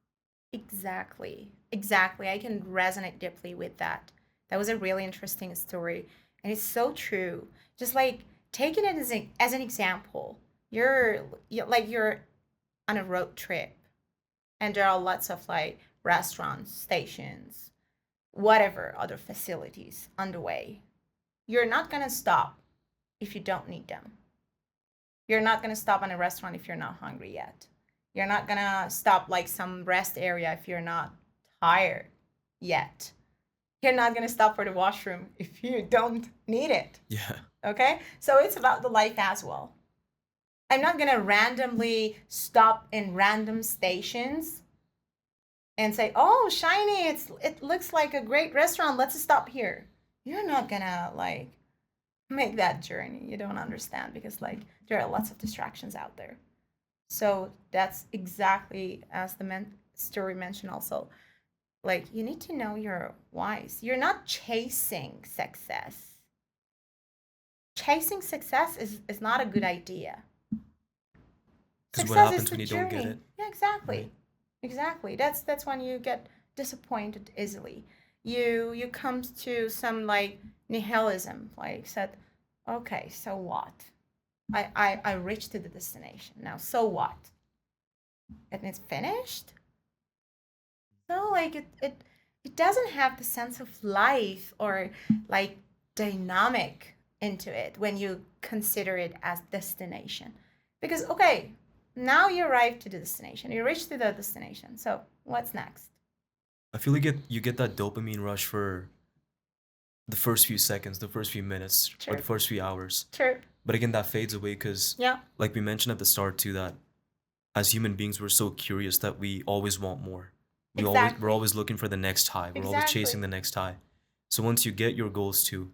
Speaker 2: Exactly. Exactly. I can resonate deeply with that. That was a really interesting story. And it's so true. Just like taking it as an example, you're on a road trip, and there are lots of like restaurants, stations, whatever other facilities on the way. You're not going to stop if you don't need them. You're not going to stop in a restaurant if you're not hungry yet. You're not going to stop like some rest area if you're not tired yet. You're not going to stop for the washroom if you don't need it.
Speaker 3: Yeah.
Speaker 2: Okay? So it's about the life as well. I'm not going to randomly stop in random stations and say, "Oh, shiny, it looks like a great restaurant. Let's stop here." You're not going to like make that journey. You don't understand because like there are lots of distractions out there. So that's exactly as the story mentioned also. Like you need to know your whys. You're not chasing success. Chasing success is not a good idea.
Speaker 3: Because what
Speaker 2: Success is
Speaker 3: happens
Speaker 2: the
Speaker 3: when you don't get
Speaker 2: journey.
Speaker 3: it?
Speaker 2: Yeah, exactly.
Speaker 3: Right.
Speaker 2: Exactly. That's when you get disappointed easily. You come to some like nihilism, like said, okay, so what? I reached to the destination. Now so what? And it's finished? So like it doesn't have the sense of life or like dynamic into it when you consider it as destination. Because okay, now you arrived to the destination. You reached to the destination. So what's next?
Speaker 3: I feel like you get that dopamine rush for the first few seconds, the first few minutes, or
Speaker 2: True.
Speaker 3: the first few hours.
Speaker 2: True.
Speaker 3: But again, that fades away because,
Speaker 2: Yeah.
Speaker 3: like we mentioned at the start too, that as human beings, we're so curious that we always want more. We're
Speaker 2: Exactly.
Speaker 3: always looking for the next high. We're always chasing
Speaker 2: Exactly.
Speaker 3: the next high. So once you get your goals too,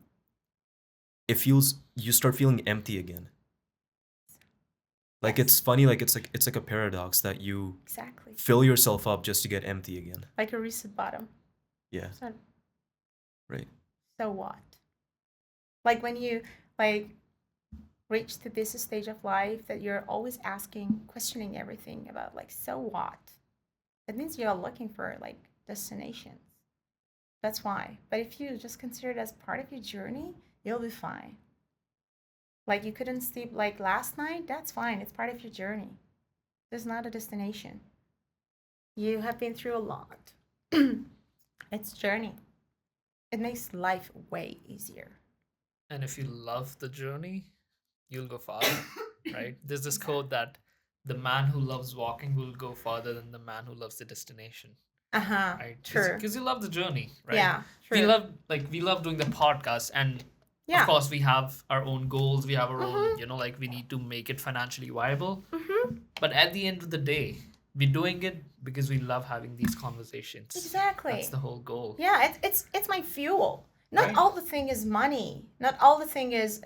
Speaker 3: you start feeling empty again. Like
Speaker 2: Yes.
Speaker 3: it's funny, like it's like a paradox that you
Speaker 2: Exactly.
Speaker 3: fill yourself up just to get empty again.
Speaker 2: Like a reset bottom.
Speaker 3: Yeah,
Speaker 2: So
Speaker 3: right.
Speaker 2: so what? Like when you like reach to this stage of life that you're always asking, questioning everything about like so what? That means you're looking for like destinations. That's why. But if you just consider it as part of your journey, you'll be fine. Like you couldn't sleep like last night, that's fine. It's part of your journey. It's not a destination. You have been through a lot. It's journey. It makes life way easier.
Speaker 1: And if you love the journey, you'll go farther, right? There's this quote that the man who loves walking will go farther than the man who loves the destination,
Speaker 2: Uh-huh.
Speaker 1: right?
Speaker 2: True.
Speaker 1: Because you love the journey, right?
Speaker 2: Yeah,
Speaker 1: We
Speaker 2: true.
Speaker 1: love doing the podcast, and
Speaker 2: Yeah.
Speaker 1: of course we have our own goals. We have our own,
Speaker 2: Mhm.
Speaker 1: like we need to make it financially viable.
Speaker 2: Mm-hmm.
Speaker 1: But at the end of the day, we're doing it because we love having these conversations.
Speaker 2: Exactly.
Speaker 1: That's the whole goal.
Speaker 2: Yeah, it's my fuel. Not
Speaker 1: Right.
Speaker 2: all the thing is money. Not all the thing is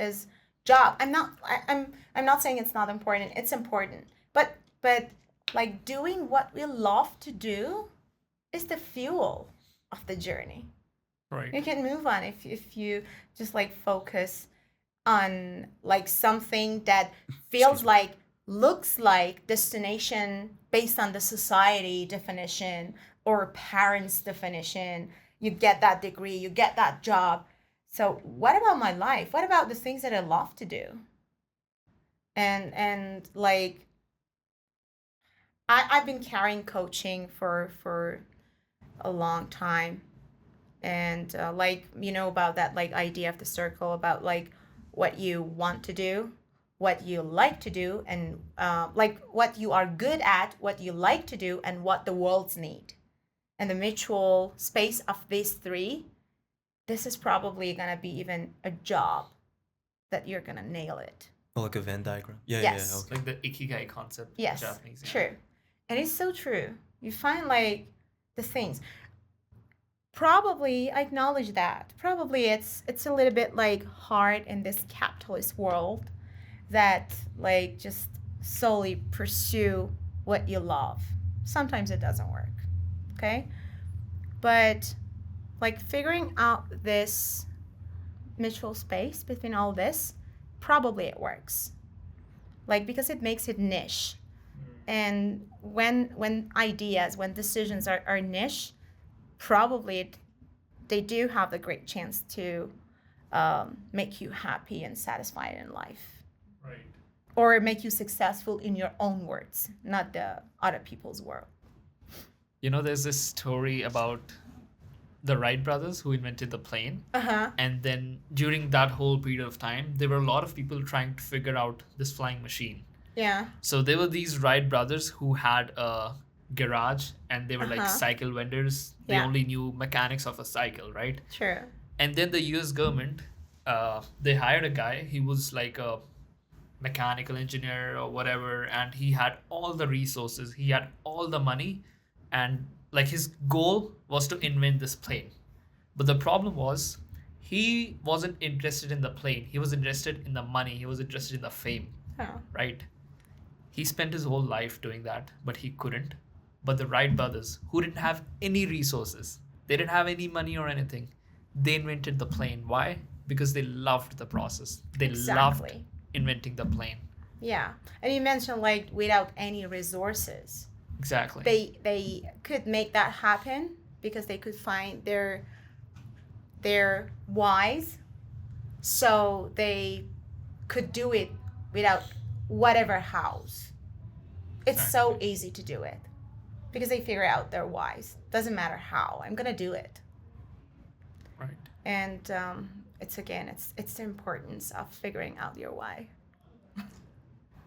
Speaker 2: job. I'm not saying it's not important. It's important. But like doing what we love to do is the fuel of the journey.
Speaker 1: Right.
Speaker 2: You can move on if you just like focus on like something that feels
Speaker 3: Excuse me.
Speaker 2: like looks like destination based on the society definition or parents definition. You get that degree, you get that job. So what about my life? What about the things that I love to do? And like I've been carrying coaching for a long time, and like you know about that like idea of the circle about like what you want to do, what you like to do, and like what you are good at, what you like to do, and what the world's need, and the mutual space of these three. This is probably gonna be even a job that you're gonna nail it.
Speaker 3: Oh, like a Venn diagram. Yeah,
Speaker 2: Yes.
Speaker 3: yeah,
Speaker 1: It's like the ikigai concept in
Speaker 2: Yes,
Speaker 1: Japanese. Yeah.
Speaker 2: true. And it's so true. You find like the things. Probably I acknowledge that. Probably it's a little bit like hard in this capitalist world that like just solely pursue what you love. Sometimes it doesn't work. Okay? But like figuring out this mutual space between all this, probably it works. Like because it makes it niche. And when ideas, when decisions are niche, probably they do have the great chance to make you happy and satisfied in life,
Speaker 1: Right.
Speaker 2: or make you successful in your own words, not the other people's world.
Speaker 1: You know, there's this story about the Wright brothers who invented the plane.
Speaker 2: Uh-huh.
Speaker 1: And then during that whole period of time, there were a lot of people trying to figure out this flying machine.
Speaker 2: Yeah.
Speaker 1: So there were these Wright brothers who had a garage and they were like
Speaker 2: Uh-huh.
Speaker 1: cycle vendors. They
Speaker 2: Yeah.
Speaker 1: only knew mechanics of a cycle, right?
Speaker 2: True.
Speaker 1: And then the US government, they hired a guy. He was like a mechanical engineer or whatever, and he had all the resources, he had all the money, and like his goal was to invent this plane. But the problem was he wasn't interested in the plane, he was interested in the money, he was interested in the fame,
Speaker 2: Oh.
Speaker 1: right? He spent his whole life doing that, but he couldn't. But the Wright brothers, who didn't have any resources, they didn't have any money or anything, they invented the plane. Why? Because they loved the process. They loved
Speaker 2: Exactly.
Speaker 1: inventing the plane.
Speaker 2: Yeah. And you mentioned like without any resources.
Speaker 1: Exactly.
Speaker 2: They could make that happen because they could find their whys, so they could do it without whatever house. It's so easy to do it because they figure out their whys. Doesn't matter how. I'm gonna do it.
Speaker 1: Right.
Speaker 2: And it's the importance of figuring out your why.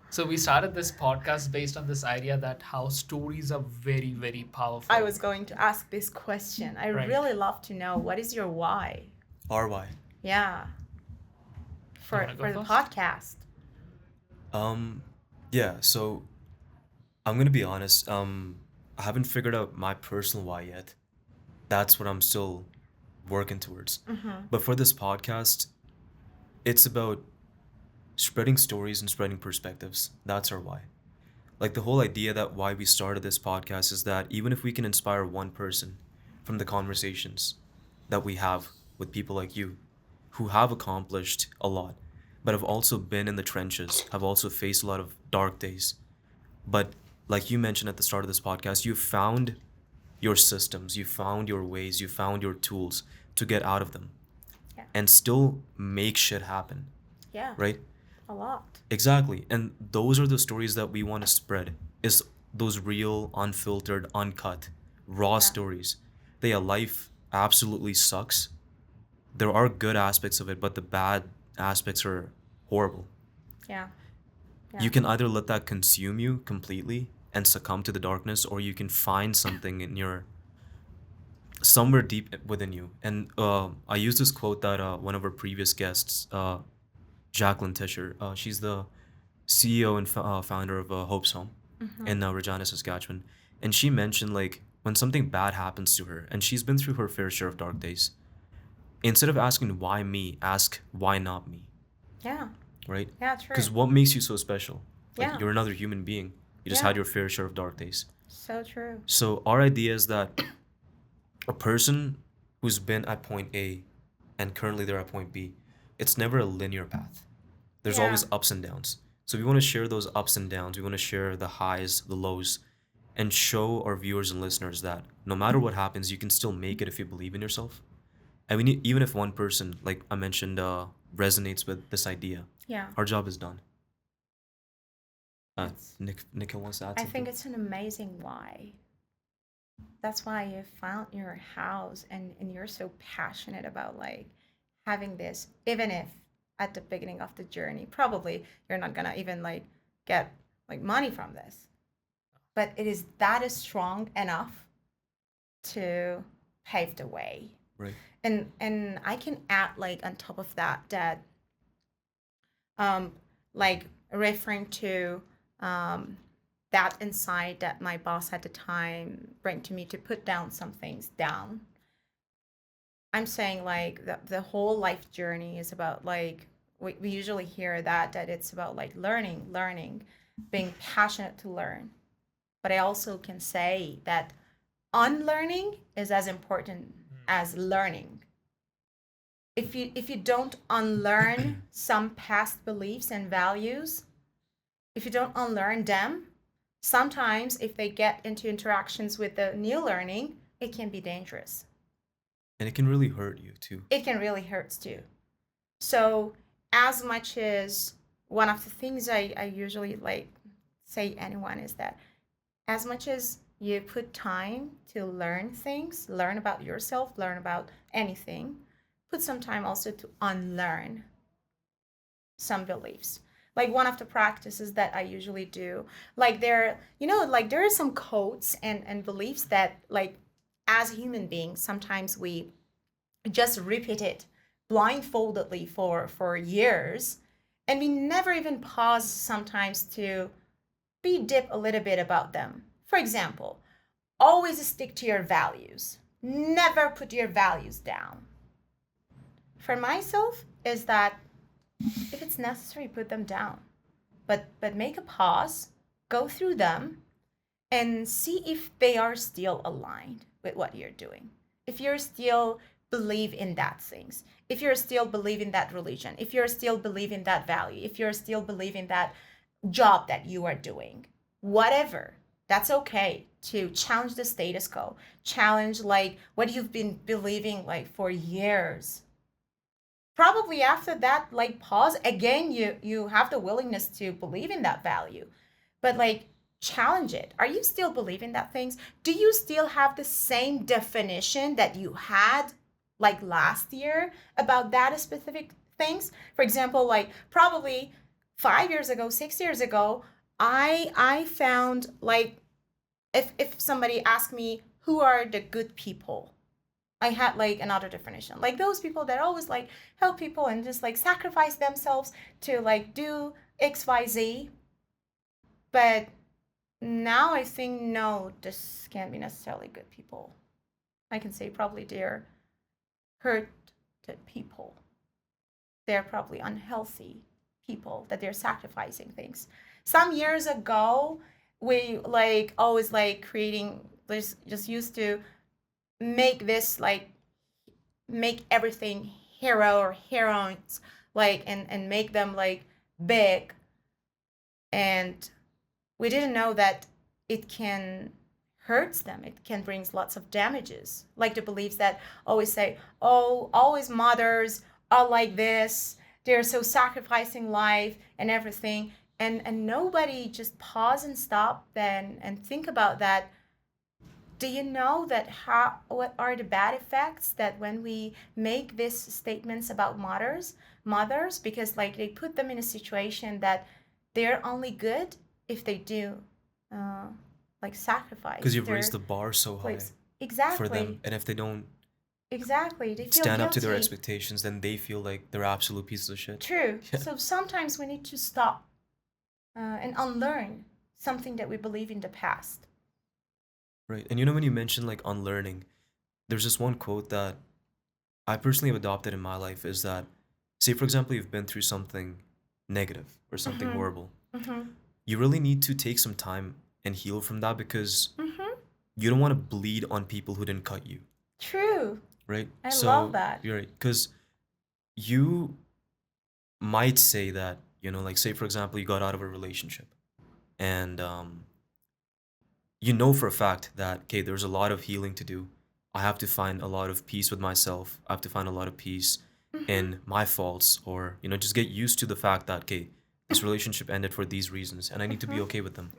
Speaker 1: So we started this podcast based on this idea that how stories are very, very powerful.
Speaker 2: I was going to ask this question. I
Speaker 1: Right.
Speaker 2: really love to know what is your why.
Speaker 3: RY.
Speaker 2: Yeah. For
Speaker 1: wanna go
Speaker 2: for the
Speaker 1: first?
Speaker 2: podcast.
Speaker 3: Yeah, so I'm gonna be honest. I haven't figured out my personal why yet. That's what I'm still working towards. But for this podcast, it's about spreading stories and spreading perspectives. That's our why. Like the whole idea that why we started this podcast is that even if we can inspire one person from the conversations that we have with people like you who have accomplished a lot, but have also been in the trenches, have also faced a lot of dark days. But like you mentioned at the start of this podcast, you found your systems, you found your ways, you found your tools to get out of them
Speaker 2: Yeah.
Speaker 3: and still make shit happen,
Speaker 2: Yeah.
Speaker 3: right?
Speaker 2: A lot.
Speaker 3: Exactly. And those are the stories that we want to spread. Is those real, unfiltered, uncut, raw stories. Life absolutely sucks. There are good aspects of it, but the bad aspects are horrible.
Speaker 2: Yeah. Yeah.
Speaker 3: You can either let that consume you completely and succumb to the darkness, or you can find something in your somewhere deep within you. And I used this quote that one of our previous guests, Jacqueline Tischer, she's the CEO and founder of Hope's Home in Regina, Saskatchewan. And she mentioned like when something bad happens to her, and she's been through her fair share of dark days, instead of asking why me, ask why not me,
Speaker 2: Yeah.
Speaker 3: right?
Speaker 2: Yeah, true.
Speaker 3: Because what makes you so special? Like
Speaker 2: Yeah.
Speaker 3: you're another human being. You just
Speaker 2: Yeah.
Speaker 3: had your fair share of dark days.
Speaker 2: So true.
Speaker 3: So our idea is that a person who's been at point A and currently they're at point B, it's never a linear path. There's
Speaker 2: Yeah.
Speaker 3: always ups and downs. So we want to share those ups and downs. We want to share the highs, the lows, and show our viewers and listeners that no matter what happens, you can still make it if you believe in yourself. And we need, even if one person, like I mentioned, resonates with this idea,
Speaker 2: Yeah.
Speaker 3: our job is done.
Speaker 2: That's-
Speaker 3: Nikhil wants to add
Speaker 2: I
Speaker 3: something.
Speaker 2: think it's an amazing why. That's why you found your house and you're so passionate about like having this, even if at the beginning of the journey, probably you're not gonna even like get like money from this. But that is strong enough to pave the way.
Speaker 3: Right.
Speaker 2: And I can add like on top of that like referring to that insight that my boss at the time bring to me to put down some things down. I'm saying like the whole life journey is about like we usually hear that it's about like learning, being passionate to learn. But I also can say that unlearning is as important as learning. If you don't unlearn some past beliefs and values, if you don't unlearn them, sometimes if they get into interactions with the new learning, it can be dangerous.
Speaker 3: And it can really hurt you too.
Speaker 2: It can really hurt too. So as much as one of the things I usually like say anyone is that as much as you put time to learn things, learn about yourself, learn about anything. Put some time also to unlearn some beliefs. Like one of the practices that I usually do, like like there are some codes and beliefs that like as human beings, sometimes we just repeat it blindfoldedly for years, and we never even pause sometimes to be deep a little bit about them. For example, always stick to your values. Never put your values down. For myself, is that if it's necessary, put them down. But make a pause, go through them, and see if they are still aligned with what you're doing. If you're still believe in that things, if you're still believe in that religion, if you're still believe in that value, if you're still believe in that job that you are doing, whatever, that's okay to challenge the status quo, challenge like what you've been believing like for years. Probably after that like pause again, you have the willingness to believe in that value, but like challenge it. Are you still believing that things? Do you still have the same definition that you had like last year about that specific things? For example, like probably 5 years ago, 6 years ago, I found like if somebody asked me who are the good people, I had like another definition. Like those people that always like help people and just like sacrifice themselves to like do XYZ. But now I think no, this can't be necessarily good people. I can say probably they're hurted people. They're probably unhealthy people that they're sacrificing things. Some years ago, we like always like creating just used to make this like make everything hero or heroines like and make them like big, and we didn't know that it can hurts them, it can brings lots of damages, like the beliefs that always say, oh, always mothers are like this, they're so sacrificing life and everything, and nobody just pause and stop then and think about that. Do you know that how what are the bad effects that when we make these statements about mothers, because like they put them in a situation that they're only good if they do uh, like
Speaker 3: Because
Speaker 2: sacrifice
Speaker 3: you've raised
Speaker 2: their
Speaker 3: the bar so high
Speaker 2: lives.
Speaker 3: for them,
Speaker 2: Exactly.
Speaker 3: and if they don't
Speaker 2: Exactly, they feel
Speaker 3: stand up to their
Speaker 2: guilty.
Speaker 3: expectations, then they feel like they're absolute pieces of shit.
Speaker 2: True.
Speaker 3: Yeah.
Speaker 2: So sometimes we need to stop and unlearn something that we believe in the past.
Speaker 3: Right. And you know, when you mention like unlearning, there's this one quote that I personally have adopted in my life is that, say, for example, you've been through something negative or something
Speaker 2: Mm-hmm.
Speaker 3: horrible.
Speaker 2: Mm-hmm.
Speaker 3: You really need to take some time and heal from that because
Speaker 2: Mm-hmm.
Speaker 3: you don't want to bleed on people who didn't cut you,
Speaker 2: True.
Speaker 3: right?
Speaker 2: I love
Speaker 3: So
Speaker 2: that.
Speaker 3: you're right. Because you might say that, you know, like, say, for example, you got out of a relationship and you know for a fact that, okay, there's a lot of healing to do. I have to find a lot of peace with myself. I have to find a lot of peace
Speaker 2: Mm-hmm.
Speaker 3: in my faults, or, you know, just get used to the fact that, okay, this relationship ended for these reasons and I need to be
Speaker 2: Mm-hmm.
Speaker 3: okay with them.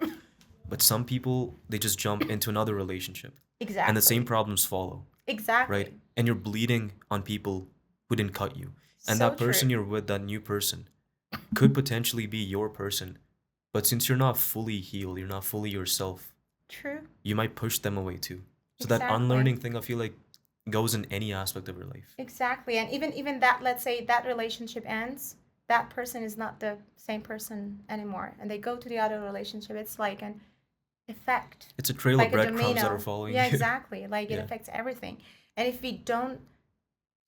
Speaker 3: But some people, they just jump into another relationship and the same
Speaker 2: Exactly.
Speaker 3: problems follow, right?
Speaker 2: Exactly.
Speaker 3: And you're bleeding on people who didn't cut you. And
Speaker 2: So
Speaker 3: that
Speaker 2: true.
Speaker 3: person you're with, that new person, could potentially be your person. But since you're not fully healed, you're not fully yourself,
Speaker 2: True.
Speaker 3: you might push them away too. So that
Speaker 2: Exactly.
Speaker 3: unlearning thing, I feel like, goes in any aspect of your life.
Speaker 2: Exactly. And even that, let's say that relationship ends, that person is not the same person anymore, and they go to the other relationship. It's like an effect,
Speaker 3: It's a trail of
Speaker 2: like a
Speaker 3: breadcrumbs that are
Speaker 2: domino.
Speaker 3: following
Speaker 2: Yeah,
Speaker 3: you.
Speaker 2: exactly. Like it
Speaker 3: Yeah.
Speaker 2: affects everything. And if we don't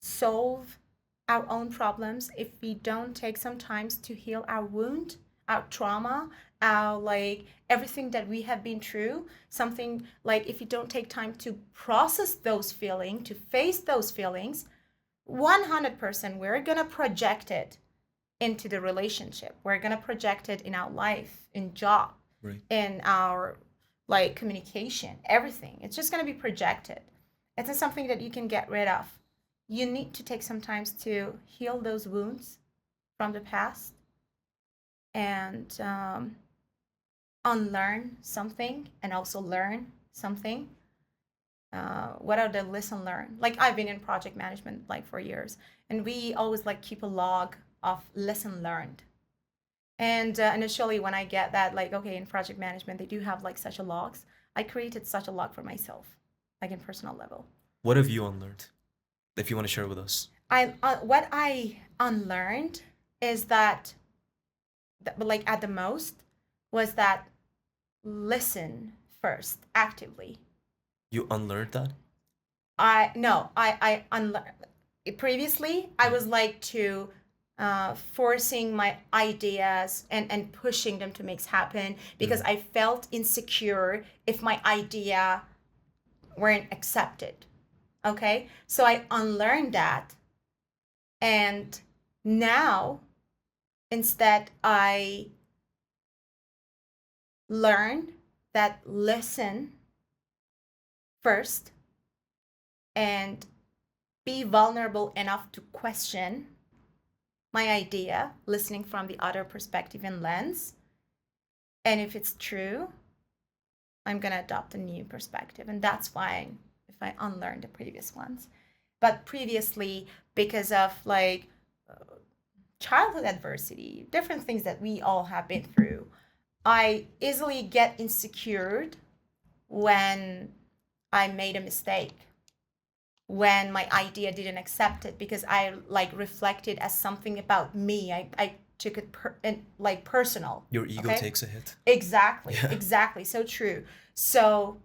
Speaker 2: solve our own problems, if we don't take some times to heal our wound, our trauma, our like everything that we have been through, something like if you don't take time to process those feelings, to face those feelings, 100% we're gonna project it into the relationship. We're gonna project it in our life, in job,
Speaker 3: Right.
Speaker 2: in our like communication, everything. It's just gonna be projected. It's not something that you can get rid of. You need to take some time to heal those wounds from the past and unlearn something and also learn something, what are the lesson learned? Like I've been in project management like for years, and we always like keep a log of lesson learned. And initially, when I get that, like, okay, in project management, they do have like such a logs. I created such a log for myself, like in personal level.
Speaker 3: What have you unlearned? If you want to share with us.
Speaker 2: I what I unlearned is that, like at the most, was that listen first actively.
Speaker 3: You unlearned that?
Speaker 2: I no, I unlearned. Previously, I was like to forcing my ideas and pushing them to make happen because I felt insecure if my idea weren't accepted. Okay, so I unlearned that, and now instead I learn that listen first and be vulnerable enough to question my idea, listening from the other perspective and lens. And if it's true, I'm going to adopt a new perspective. And that's fine if I unlearn the previous ones. But previously, because of like childhood adversity, different things that we all have been through, I easily get insecure when I made a mistake, when my idea didn't accept it, because I like reflected as something about me. I took it like personal.
Speaker 3: Your ego
Speaker 2: okay?
Speaker 3: takes a hit.
Speaker 2: Exactly,
Speaker 3: Yeah.
Speaker 2: exactly. So true. So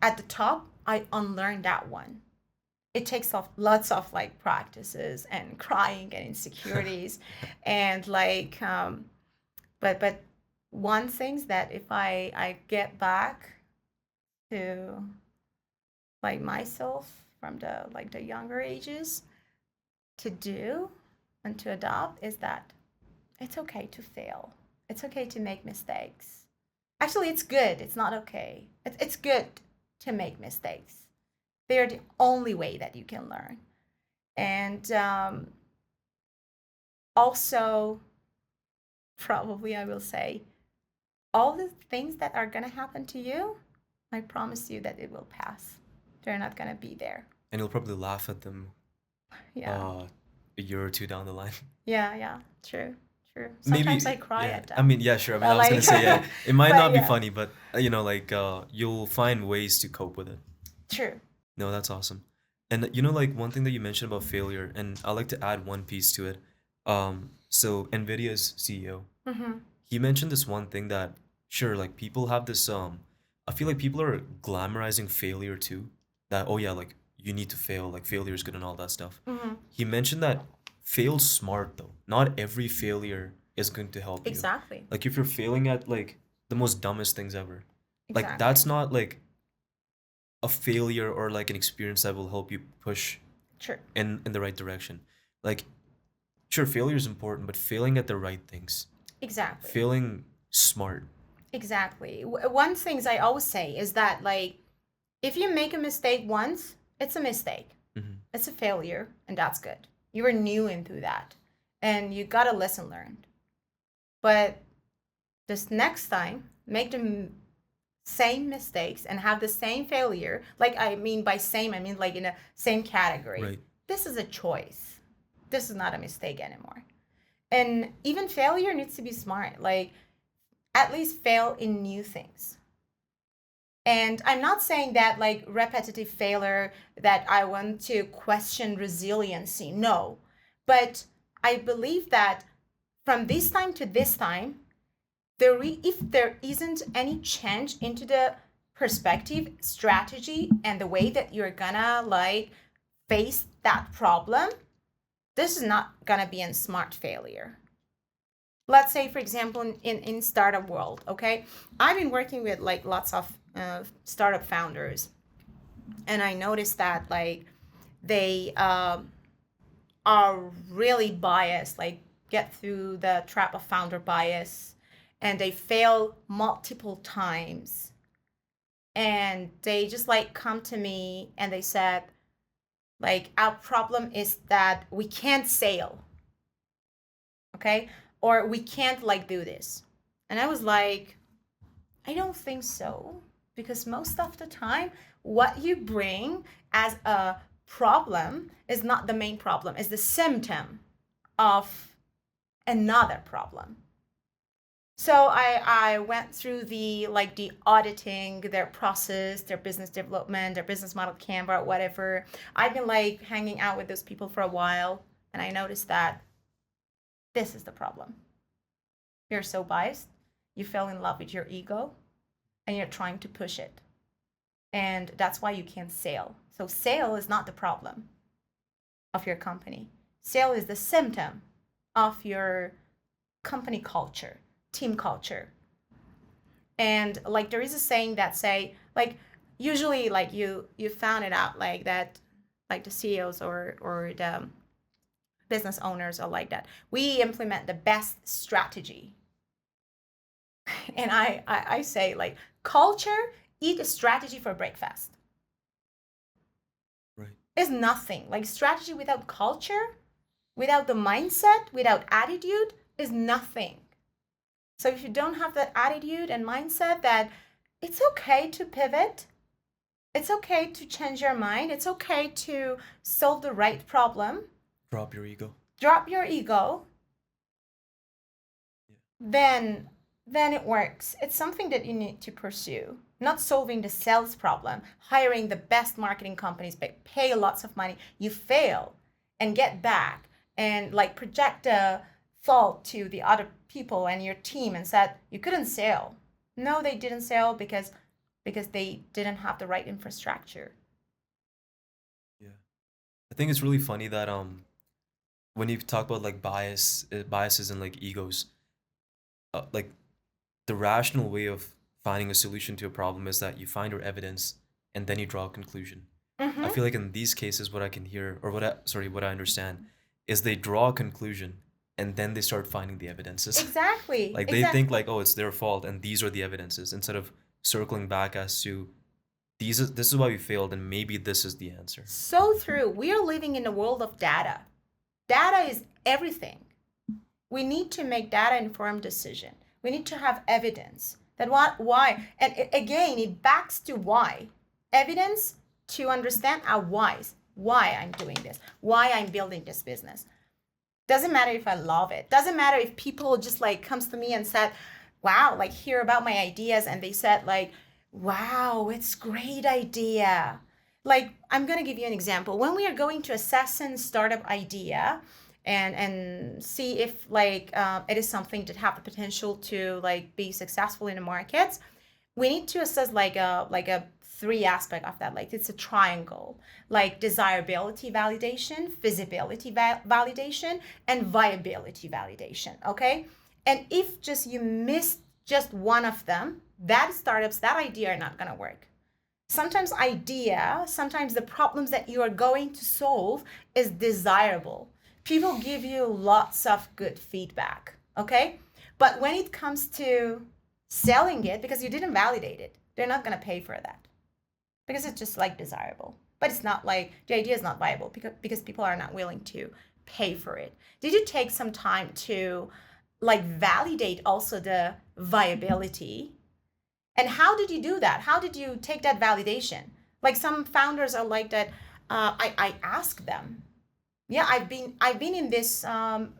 Speaker 2: at the top, I unlearned that one. It takes off lots of like practices and crying and insecurities, and like, but one thing's that if I get back to like myself from the like the younger ages to do and to adopt is that it's okay to fail. It's okay to make mistakes. Actually, it's good. It's not okay. It's good to make mistakes. They're the only way that you can learn. And also, probably I will say, all the things that are going to happen to you, I promise you that it will pass. They're not going to be there.
Speaker 3: And you'll probably laugh at them
Speaker 2: Yeah.
Speaker 3: a year or two down the line.
Speaker 2: Yeah. True.
Speaker 3: Maybe,
Speaker 2: Sometimes I cry
Speaker 3: yeah.
Speaker 2: at them.
Speaker 3: I mean, yeah, sure. I mean,
Speaker 2: But
Speaker 3: I was gonna
Speaker 2: like,
Speaker 3: say, yeah, it might
Speaker 2: but
Speaker 3: not be
Speaker 2: yeah.
Speaker 3: funny, but like, you'll find ways to cope with it.
Speaker 2: True.
Speaker 3: No, that's awesome. And you know, like one thing that you mentioned about failure, and I like to add one piece to it. So Nvidia's CEO,
Speaker 2: Mm-hmm.
Speaker 3: he mentioned this one thing that, sure, like people have this, I feel like people are glamorizing failure too. That, oh yeah, like you need to fail, like failure is good and all that stuff.
Speaker 2: Mm-hmm.
Speaker 3: He mentioned that fail smart though. Not every failure is going to help you.
Speaker 2: Exactly.
Speaker 3: Like if you're failing at like the most dumbest things ever, like that's
Speaker 2: Exactly.
Speaker 3: not like a failure or like an experience that will help you push
Speaker 2: True.
Speaker 3: in the right direction. Like sure, failure is important, but failing at the right things,
Speaker 2: Exactly.
Speaker 3: failing smart.
Speaker 2: Exactly. One things I always say is that like if you make a mistake once, it's a mistake.
Speaker 3: Mm-hmm.
Speaker 2: It's a failure, and that's good. You were new into that, and you got a lesson learned. But this next time, make the same mistakes and have the same failure. Like I mean by same, I mean like in a same category.
Speaker 3: Right.
Speaker 2: This is a choice. This is not a mistake anymore. And even failure needs to be smart. Like at least fail in new things. And I'm not saying that like repetitive failure that I want to question resiliency. No. But I believe that from this time to this time, if there isn't any change into the perspective, strategy, and the way that you're gonna like face that problem, this is not gonna be a smart failure. Let's say, for example, in startup world, okay, I've been working with like lots of startup founders, and I noticed that like they are really biased, like get through the trap of founder bias, and they fail multiple times, and they just like come to me and they said like our problem is that we can't sail, okay, or we can't like do this. And I was like, I don't think so, because most of the time, what you bring as a problem is not the main problem, it's the symptom of another problem. So I went through the auditing their process, their business development, their business model Canva, whatever. I've been like hanging out with those people for a while, and I noticed that this is the problem. You're so biased, you fell in love with your ego, and you're trying to push it. And that's why you can't sell. So sale is not the problem of your company. Sale is the symptom of your company culture, team culture. And like there is a saying that say like usually like you found it out like that, like the CEOs or the business owners are like that. We implement the best strategy. And I say like culture, eat a strategy for breakfast.
Speaker 3: Right.
Speaker 2: Is nothing. Like strategy without culture, without the mindset, without attitude is nothing. So if you don't have that attitude and mindset that it's okay to pivot, it's okay to change your mind, it's okay to solve the right problem,
Speaker 3: Drop your ego.
Speaker 2: drop your ego,
Speaker 3: Yeah.
Speaker 2: then it works. It's something that you need to pursue. Not solving the sales problem, hiring the best marketing companies, but pay lots of money. You fail and get back and like project the fault to the other people and your team and said you couldn't sell. No, they didn't sell because they didn't have the right infrastructure.
Speaker 3: Yeah. I think it's really funny that when you talk about like biases and like egos, like the rational way of finding a solution to a problem is that you find your evidence and then you draw a conclusion. I
Speaker 2: Mm-hmm.
Speaker 3: feel like in these cases, what I can hear, or what I understand, is they draw a conclusion and then they start finding the evidences.
Speaker 2: Exactly.
Speaker 3: Like they think like, oh, it's their fault and these are the evidences, instead of circling back as to this is why we failed and maybe this is the answer.
Speaker 2: So true. We are living in a world of data. Data is everything. We need to make data informed decision. We need to have evidence that why, and again, it backs to why. Evidence to understand our whys, why I'm doing this, why I'm building this business. Doesn't matter if I love it. Doesn't matter if people just like comes to me and said, wow, like hear about my ideas and they said like, wow, it's great idea. Like I'm gonna give you an example. When we are going to assess a startup idea and see if like it is something that have the potential to like be successful in the markets, we need to assess like a three aspect of that. Like it's a triangle, like desirability validation, feasibility validation, and viability validation. Okay, and if just you miss just one of them, that startups, that idea are not gonna work. Sometimes the problems that you are going to solve is desirable. People give you lots of good feedback, okay? But when it comes to selling it, because you didn't validate it, they're not gonna pay for that because it's just like desirable. But it's not like the idea is not viable because people are not willing to pay for it. Did you take some time to like validate also the viability? And how did you do that? How did you take that validation? Like some founders are like that. I ask them. Yeah, I've been in this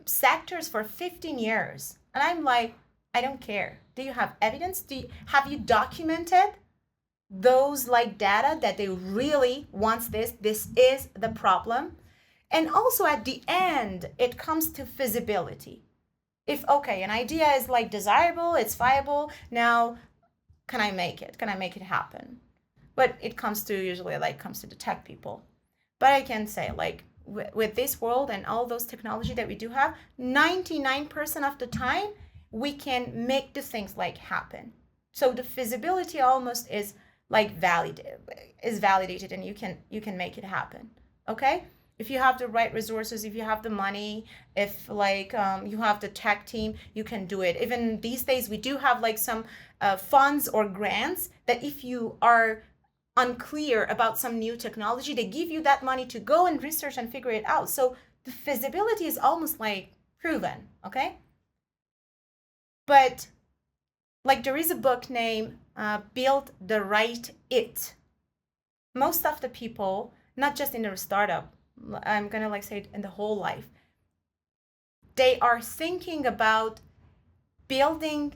Speaker 2: sectors for 15 years, and I'm like, I don't care. Do you have evidence? Have you documented those like data that they really wants this? This is the problem. And also at the end, it comes to feasibility. If okay, an idea is like desirable, it's viable. Now can I make it? Can I make it happen? But it comes to usually like comes to the tech people. But I can say like with this world and all those technology that we do have, 99% of the time we can make the things like happen. So the feasibility almost is like validated and you can make it happen. Okay? If you have the right resources, if you have the money, if like you have the tech team, you can do it. Even these days we do have like some funds or grants that if you are unclear about some new technology, they give you that money to go and research and figure it out. So the feasibility is almost like proven, okay? But like there is a book named Build the Right It. Most of the people, not just in their startup, I'm gonna like say it in the whole life, they are thinking about building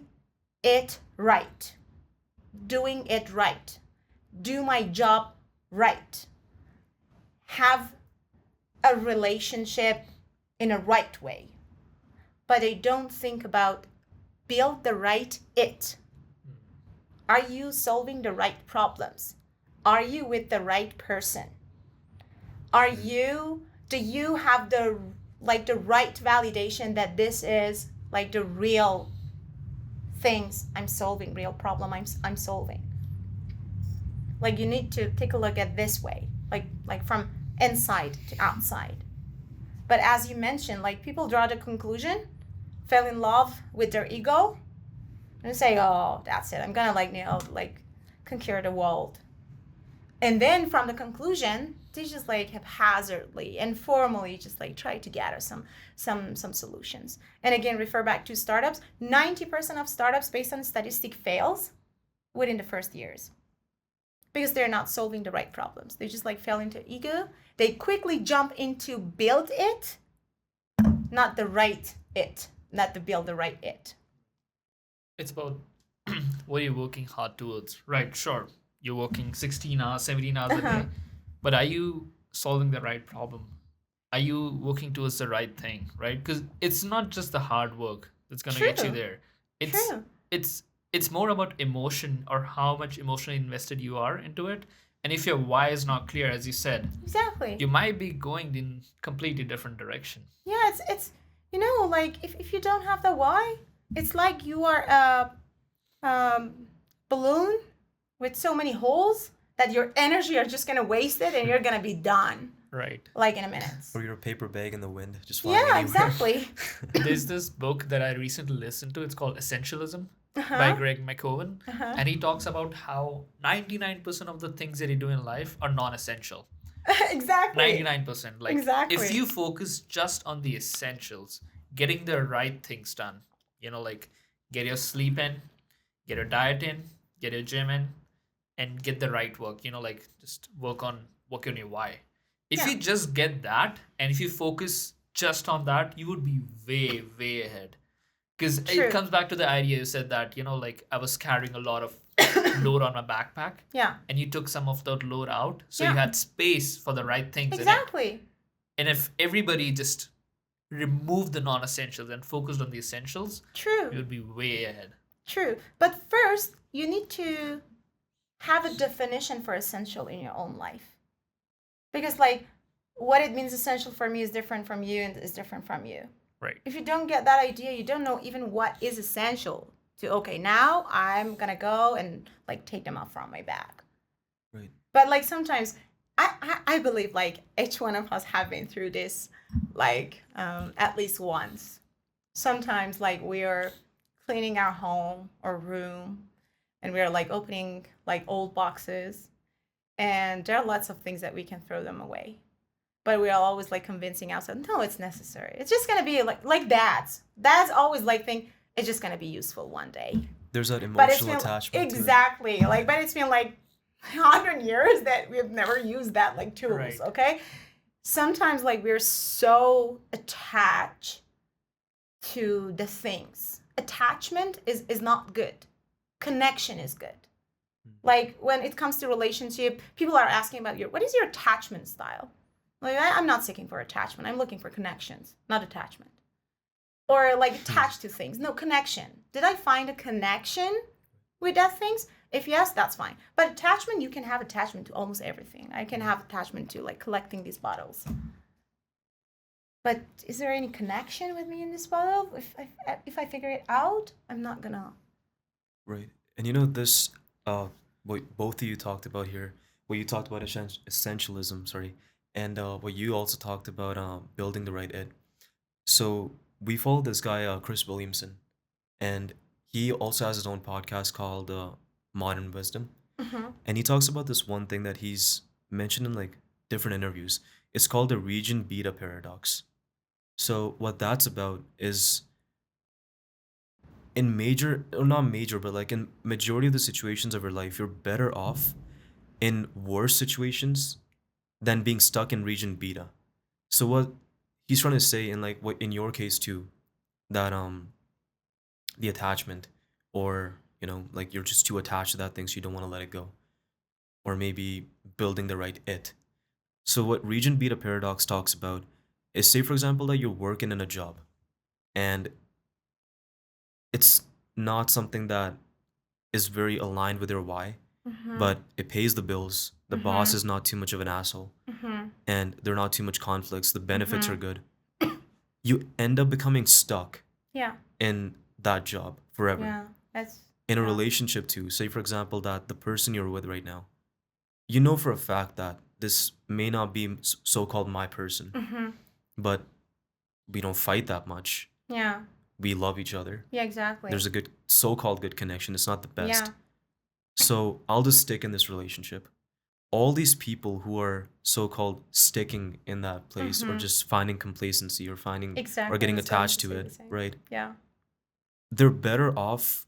Speaker 2: it right, doing it right, do my job right, have a relationship in a right way. But they don't think about build the right it. Are you solving the right problems? Are you with the right person? Do you have the right validation that this is like the real things I'm solving, real problem I'm solving? Like you need to take a look at this way, like from inside to outside. But as you mentioned, like people draw the conclusion, fell in love with their ego, and say, oh, that's it. I'm gonna conquer the world. And then from the conclusion, they just like haphazardly, informally, just like try to gather some solutions. And again, refer back to startups. 90% of startups, based on statistic, fails within the first years because they're not solving the right problems. They just like fell into ego. They quickly jump into build it, not the right it, not to build the right it.
Speaker 1: It's about what you're working hard towards. Right, sure. You're working 16 hours, 17 hours a day. But are you solving the right problem? Are you working towards the right thing, right? Because it's not just the hard work that's gonna get you
Speaker 2: True.
Speaker 1: there. It's
Speaker 2: True.
Speaker 1: it's more about emotion or how much emotionally invested you are into it. And if your why is not clear, as you said,
Speaker 2: Exactly.
Speaker 1: you might be going in completely different direction.
Speaker 2: Yeah, it's like if you don't have the why, it's like you are a balloon with so many holes that your energy are just gonna waste it and you're gonna be done
Speaker 1: Right.
Speaker 2: like in a minute.
Speaker 3: Or you're a paper bag in the wind, just flying
Speaker 2: Yeah,
Speaker 3: anywhere.
Speaker 2: exactly.
Speaker 1: There's this book that I recently listened to. It's called Essentialism by Greg McKeown. And he talks about how 99% of the things that you do in life are non-essential.
Speaker 2: Exactly.
Speaker 1: 99%. Like,
Speaker 2: Exactly.
Speaker 1: if you focus just on the essentials, getting the right things done, like get your sleep in, get your diet in, get your gym in, and get the right work, like just work on your why. If
Speaker 2: Yeah.
Speaker 1: you just get that and if you focus just on that, you would be way, way ahead. Because
Speaker 2: True.
Speaker 1: it comes back to the idea you said that, like I was carrying a lot of load on my backpack.
Speaker 2: Yeah.
Speaker 1: And you took some of that load out. So you
Speaker 2: Yeah.
Speaker 1: had space for the right things in it.
Speaker 2: Exactly.
Speaker 1: And if everybody just removed the non-essentials and focused on the essentials,
Speaker 2: True.
Speaker 1: you would be way ahead.
Speaker 2: True. But first, you need to have a definition for essential in your own life. Because like what it means essential for me is different from you and is different from you.
Speaker 1: Right.
Speaker 2: If you don't get that idea, you don't know even what is essential to, okay, now I'm gonna go and like take them off from my bag.
Speaker 3: Right.
Speaker 2: But like sometimes I believe like each one of us have been through this like at least once. Sometimes like we are cleaning our home or room and we are like opening like old boxes and there are lots of things that we can throw them away. But we are always like convincing ourselves, no, it's necessary. It's just gonna be like dads. Dads always like think it's just gonna be useful one day.
Speaker 3: There's that
Speaker 2: But it's
Speaker 3: emotional
Speaker 2: been
Speaker 3: attachment
Speaker 2: exactly like, but it's been like 100 years that we've never used that like tools.
Speaker 1: Right.
Speaker 2: Okay, sometimes like we're so attached to the things. Attachment is not good. Connection is good. Like when it comes to relationship, people are asking about what is your attachment style? Like I'm not seeking for attachment. I'm looking for connections, not attachment. Or like attached to things. No, connection. Did I find a connection with that things? If yes, that's fine. But attachment, you can have attachment to almost everything. I can have attachment to like collecting these bottles. But is there any connection with me in this bottle? If I figure it out, I'm not gonna.
Speaker 3: Right. And this what both of you talked about here, what you talked about essentialism, sorry, and what you also talked about building the right ed. So we follow this guy, Chris Williamson, and he also has his own podcast called Modern Wisdom. And he talks about this one thing that he's mentioned in like different interviews. It's called the region beta paradox. So what that's about is in major, or not major, but like in majority of the situations of your life, you're better off in worse situations than being stuck in region beta. So what he's trying to say, in like what in your case too, that the attachment, or like you're just too attached to that thing, so you don't want to let it go, or maybe building the right it. So what region beta paradox talks about is, say for example that you're working in a job and it's not something that is very aligned with your why,
Speaker 2: Mm-hmm.
Speaker 3: but it pays the bills. The boss
Speaker 2: Mm-hmm.
Speaker 3: is not too much of an asshole,
Speaker 2: Mm-hmm.
Speaker 3: and there are not too much conflicts. The benefits are
Speaker 2: Mm-hmm.
Speaker 3: good. You end up becoming stuck
Speaker 2: Yeah.
Speaker 3: in that job forever.
Speaker 2: Yeah. That's
Speaker 3: In a
Speaker 2: yeah.
Speaker 3: relationship too, say for example that the person you're with right now, you know for a fact that this may not be so-called my person,
Speaker 2: Mm-hmm.
Speaker 3: but we don't fight that much.
Speaker 2: Yeah.
Speaker 3: We love each other.
Speaker 2: Yeah. Exactly.
Speaker 3: There's a good so-called good connection. It's not the
Speaker 2: Yeah.
Speaker 3: best. So I'll just stick in this relationship. All these people who are so-called sticking in that place, or
Speaker 2: Mm-hmm.
Speaker 3: just finding complacency, or finding or
Speaker 2: Exactly. I
Speaker 3: getting
Speaker 2: was going
Speaker 3: attached
Speaker 2: to
Speaker 3: to
Speaker 2: say
Speaker 3: it,
Speaker 2: the same.
Speaker 3: right?
Speaker 2: Yeah.
Speaker 3: They're better off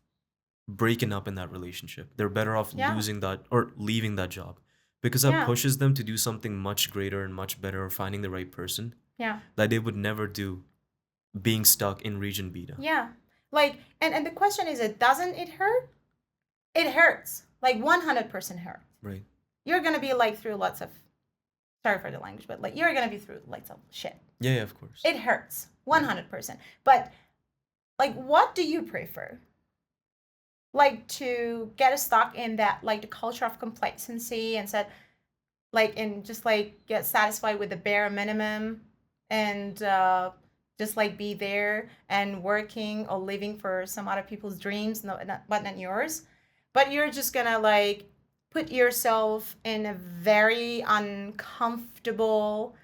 Speaker 3: breaking up in that relationship. They're better off
Speaker 2: Yeah.
Speaker 3: losing that or leaving that job, because that
Speaker 2: Yeah.
Speaker 3: pushes them to do something much greater and much better, or finding the right person
Speaker 2: Yeah.
Speaker 3: that they would never do being stuck in region beta.
Speaker 2: Yeah. Like, and the question is, it doesn't it hurt? It hurts. Like 100% hurt.
Speaker 3: Right.
Speaker 2: You're gonna be like through lots of, sorry for the language, but like you're gonna be through lots of shit.
Speaker 3: Yeah, yeah, of course.
Speaker 2: It hurts 100%. But like, what do you prefer? Like to get stuck in that, like the culture of complacency, and said like, and just like get satisfied with the bare minimum, and just like be there and working or living for some other people's dreams, but not yours. But you're just gonna like put yourself in a very uncomfortable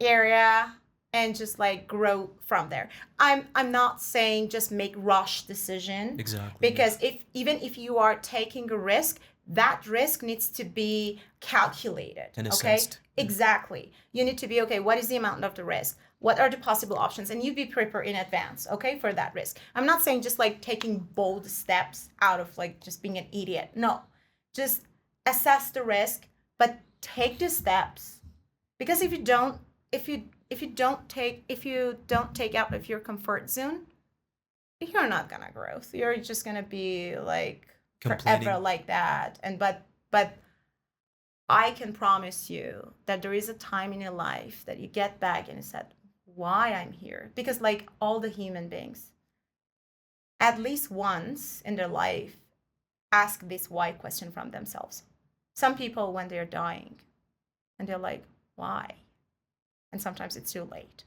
Speaker 2: area and just like grow from there. I'm not saying just make rush decision,
Speaker 3: Exactly.
Speaker 2: because if you are taking a risk, that risk needs to be calculated.
Speaker 3: And
Speaker 2: Okay,
Speaker 3: assessed.
Speaker 2: exactly. You need to be okay, what is the amount of the risk, what are the possible options, and you be prepared in advance, okay, for that risk. I'm not saying just like taking bold steps out of like just being an idiot. No, just assess the risk, but take the steps. Because if you don't, if you don't take out of your comfort zone, you're not gonna grow. So you're just gonna be like
Speaker 3: Complaining.
Speaker 2: forever like that. And but I can promise you that there is a time in your life that you get back and you said, why I'm here. Because like all the human beings, at least once in their life, ask this why question from themselves. Some people when they're dying and they're like, why? And sometimes it's too late.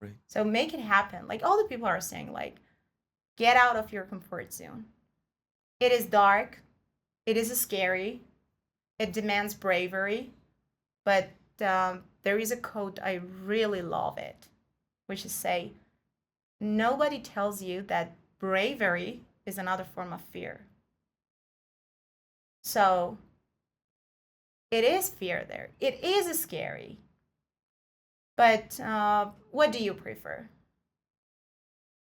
Speaker 3: Right.
Speaker 2: So make it happen. Like all the people are saying, like, get out of your comfort zone. It is dark. It is scary. It demands bravery. But there is a quote, I really love it, which is say, nobody tells you that bravery is another form of fear. So it is fear there. It is scary. But what do you prefer?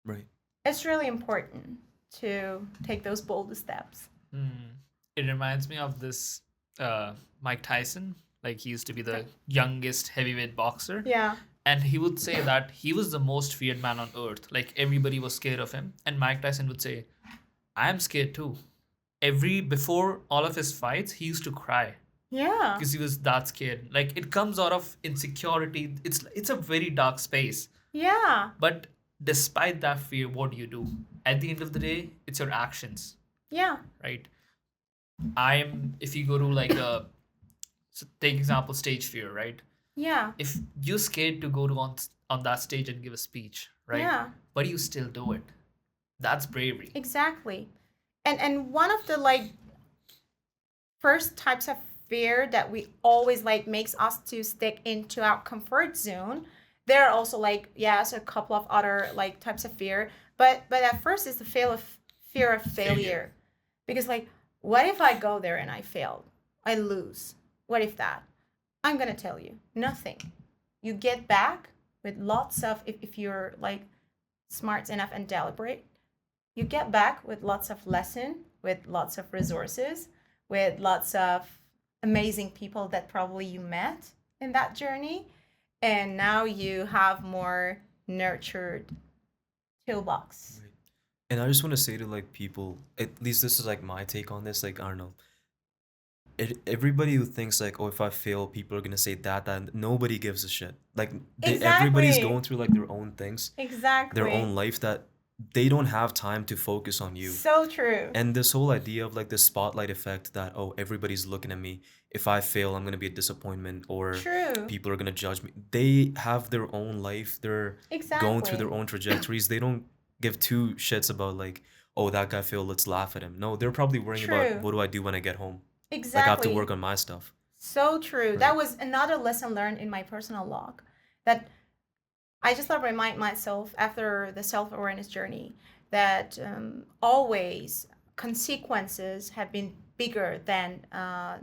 Speaker 3: Right.
Speaker 2: It's really important to take those bold steps.
Speaker 1: It reminds me of this Mike Tyson. Like he used to be the
Speaker 2: Okay.
Speaker 1: youngest heavyweight boxer.
Speaker 2: Yeah.
Speaker 1: And he would say that he was the most feared man on earth. Like everybody was scared of him. And Mike Tyson would say, I am scared too. Before all of his fights, he used to cry
Speaker 2: Yeah.
Speaker 1: because he was that scared. Like it comes out of insecurity. It's a very dark space.
Speaker 2: Yeah.
Speaker 1: But despite that fear, what do? At the end of the day, it's your actions,
Speaker 2: Yeah.
Speaker 1: right? If you go to like take example, stage fear, right?
Speaker 2: Yeah.
Speaker 1: If you're scared to go to on that stage and give a speech, right?
Speaker 2: Yeah.
Speaker 1: But you still do it. That's bravery.
Speaker 2: Exactly. And one of the like first types of fear that we always like makes us to stick into our comfort zone. There are also like, yes, a couple of other like types of fear, but at first it's the fear of failure. Because like, what if I go there and I fail? I lose. What if that? I'm gonna tell you, nothing. You get back with lots of, if you're like smart enough and deliberate, you get back with lots of lesson, with lots of resources, with lots of amazing people that probably you met in that journey, and now you have more nurtured toolbox.
Speaker 3: Right. And I just want to say to like people, at least this is like my take on this. Like I don't know, everybody who thinks like, oh, if I fail, people are gonna say that nobody gives a shit. Like everybody's
Speaker 2: Exactly.
Speaker 3: going through like their own things, their own
Speaker 2: Exactly.
Speaker 3: life that they don't have time to focus on you.
Speaker 2: So true.
Speaker 3: And this whole idea of like the spotlight effect that, oh, everybody's looking at me. If I fail, I'm gonna be a disappointment or
Speaker 2: True.
Speaker 3: people are gonna judge me. They have their own life. They're going through
Speaker 2: Exactly.
Speaker 3: their own trajectories. They don't give two shits about like, oh, that guy failed, let's laugh at him. No, they're probably worrying about
Speaker 2: True.
Speaker 3: what do I do when I get home? Like I have to work
Speaker 2: Exactly.
Speaker 3: on my stuff.
Speaker 2: So true.
Speaker 3: Right.
Speaker 2: That was another lesson learned in my personal log that I just love to remind myself after the self-awareness journey that always consequences have been bigger than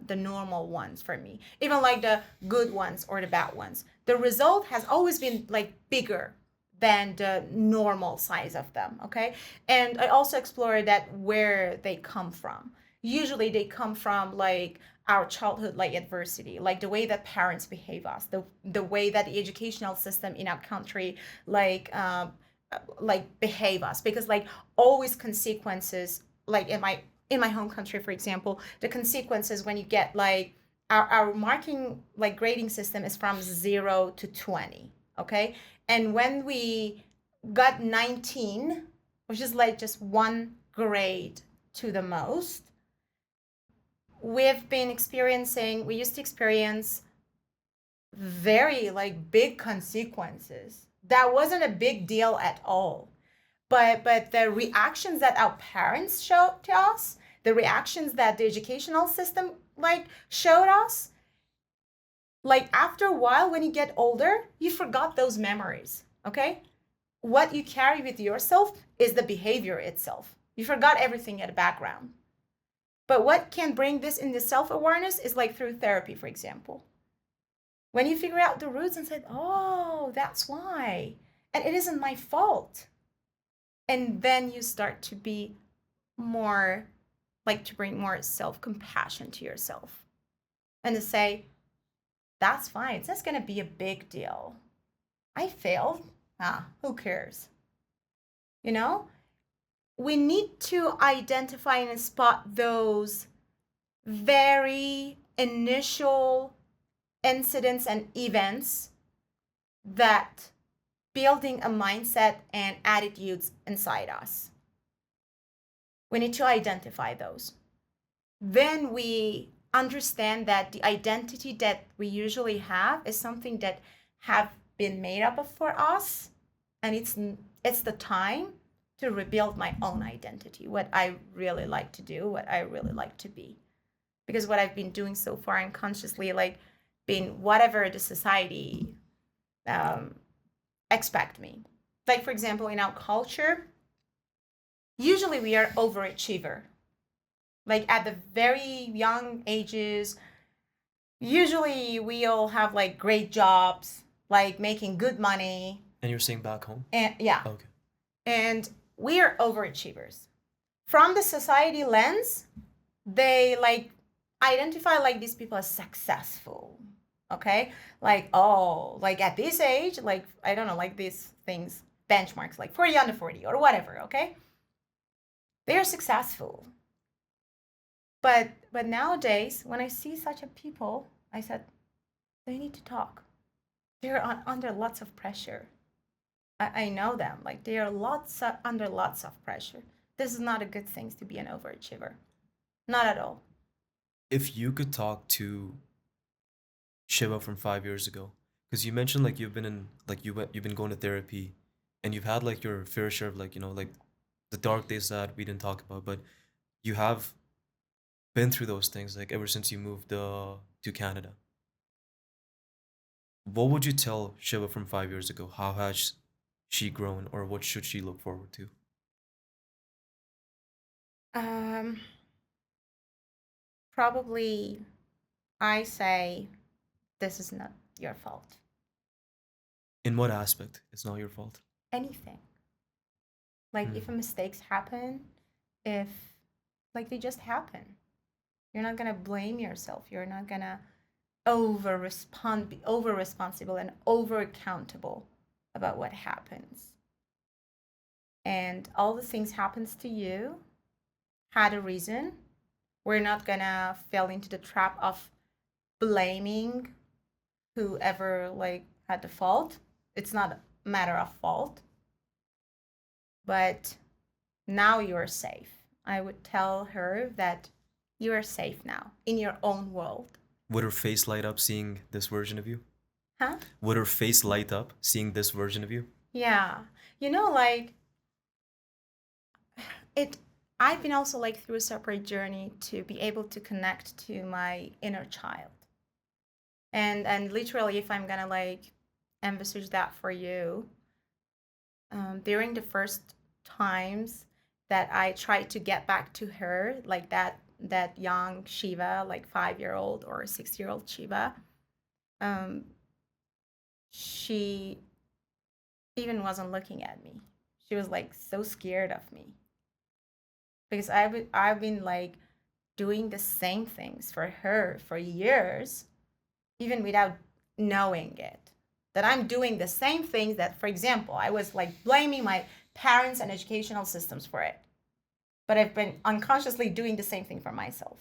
Speaker 2: the normal ones for me, even like the good ones or the bad ones. The result has always been like bigger than the normal size of them. Okay, and I also explored that where they come from. Usually they come from like our childhood like adversity, like the way that parents behave us, the way that the educational system in our country like behave us, because like always consequences, like in my home country for example, the consequences when you get like our marking like grading system is from 0 to 20. Okay, and when we got 19, which is like just one grade to the most, we used to experience very like big consequences. That wasn't a big deal at all. But the reactions that our parents showed to us, the reactions that the educational system like showed us, like after a while when you get older, you forgot those memories. Okay? What you carry with yourself is the behavior itself. You forgot everything at the background. But what can bring this into self-awareness is like through therapy, for example. When you figure out the roots and say, oh, that's why. And it isn't my fault. And then you start to be more, like to bring more self-compassion to yourself. And to say, that's fine. It's not going to be a big deal. I failed. Who cares? You know? We need to identify and spot those very initial incidents and events that building a mindset and attitudes inside us. We need to identify those. Then we understand that the identity that we usually have is something that have been made up of for us, and it's the time to rebuild my own identity, what I really like to do, what I really like to be. Because what I've been doing so far unconsciously, like being whatever the society um, expect me. Like for example, in our culture, usually we are overachiever. Like at the very young ages, usually we all have like great jobs, like making good money.
Speaker 3: And you're saying back home?
Speaker 2: And yeah.
Speaker 3: Okay.
Speaker 2: And we are overachievers. From the society lens, they like identify like these people as successful. Okay, like oh, like at this age, like I don't know, like these things, benchmarks like 40 under 40 or whatever. Okay, they are successful. But nowadays, when I see such a people, I said they need to talk. They're under lots of pressure. I know them. Like they are under lots of pressure. This is not a good thing to be an overachiever. Not at all.
Speaker 3: If you could talk to Shiva from 5 years ago, because you mentioned like you've been in like you've been going to therapy, and you've had like your fair share of like like the dark days that we didn't talk about, but you have been through those things like ever since you moved to Canada. What would you tell Shiva from 5 years ago? How has she grown, or what should she look forward to?
Speaker 2: Um, Probably I say this is not your fault.
Speaker 3: In what aspect? It's not your fault.
Speaker 2: Anything. Like if mistakes happen, if like they just happen, you're not gonna blame yourself. You're not gonna be over responsible and over accountable about what happens. And all the things happens to you had a reason. We're not gonna fall into the trap of blaming whoever like had the fault. It's not a matter of fault. But now you're safe. I would tell her that you are safe now in your own world.
Speaker 3: Would her face light up seeing this version of you?
Speaker 2: Huh?
Speaker 3: Would her face light up seeing this version of you?
Speaker 2: Yeah. You know, like it I've been also like through a separate journey to be able to connect to my inner child. And literally if I'm gonna like envisage that for you, during the first times that I tried to get back to her, like that young Shiva, like 5-year-old or 6-year-old Shiva, um, she even wasn't looking at me. She was like so scared of me because I've been like doing the same things for her for years, even without knowing it. That I'm doing the same things that, for example, I was like blaming my parents and educational systems for it. But I've been unconsciously doing the same thing for myself.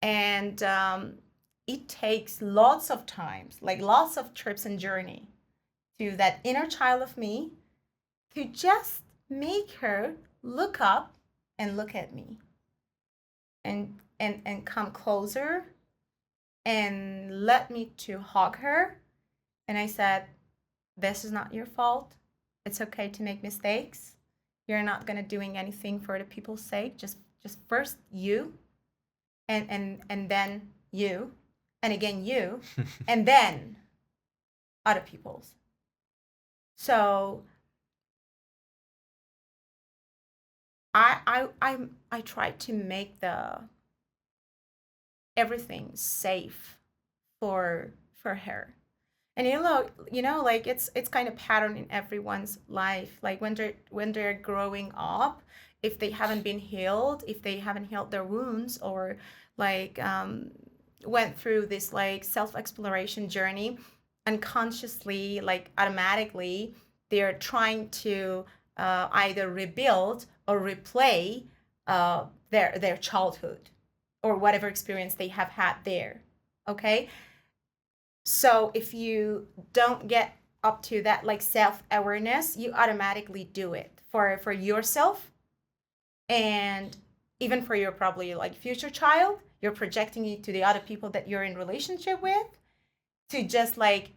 Speaker 2: And it takes lots of times, like lots of trips and journey to that inner child of me to just make her look up and look at me and come closer and let me to hug her. And I said, this is not your fault. It's okay to make mistakes. You're not gonna doing anything for the people's sake. Just first you, and then you, and again you, and then other people's. So I try to make the everything safe for her. And like it's kind of pattern in everyone's life. Like when they're growing up, if they haven't been healed, if they haven't healed their wounds, or like went through this like self-exploration journey, unconsciously, like automatically, they're trying to either rebuild or replay their childhood or whatever experience they have had there. Okay. So if you don't get up to that like self-awareness, you automatically do it for yourself, and even for your probably like future child. You're projecting it to the other people that you're in relationship with to just like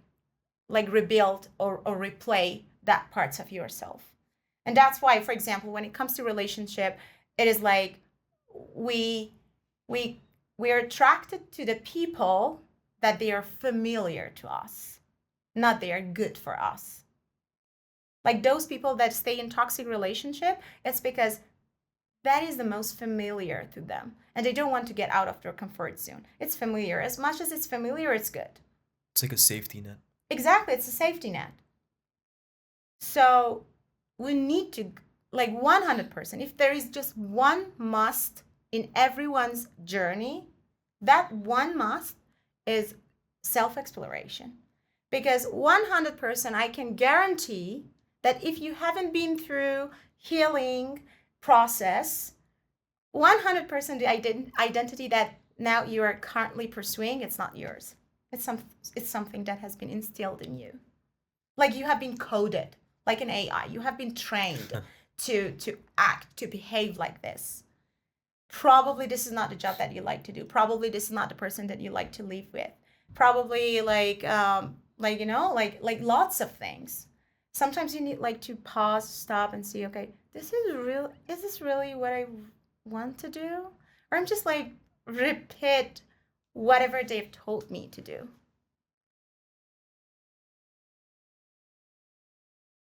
Speaker 2: rebuild or replay that parts of yourself. And that's why, for example, when it comes to relationship, it is like we we're attracted to the people that they are familiar to us, not they are good for us. Like those people that stay in toxic relationship, it's because that is the most familiar to them, and they don't want to get out of their comfort zone. It's familiar. As much as it's familiar, it's good.
Speaker 3: It's like a safety net.
Speaker 2: Exactly, it's a safety net. So we need to, like 100%, if there is just one must in everyone's journey, that one must is self-exploration. Because 100% I can guarantee that if you haven't been through healing process, 100% the identity that now you are currently pursuing, it's not yours. It's something that has been instilled in you. Like you have been coded, like an AI. You have been trained to act, to behave like this. Probably this is not the job that you like to do. Probably this is not the person that you like to live with. Probably like lots of things. Sometimes you need like to pause, stop, and see, okay, is this really what I want to do? Or I'm just like repeat whatever they've told me to do.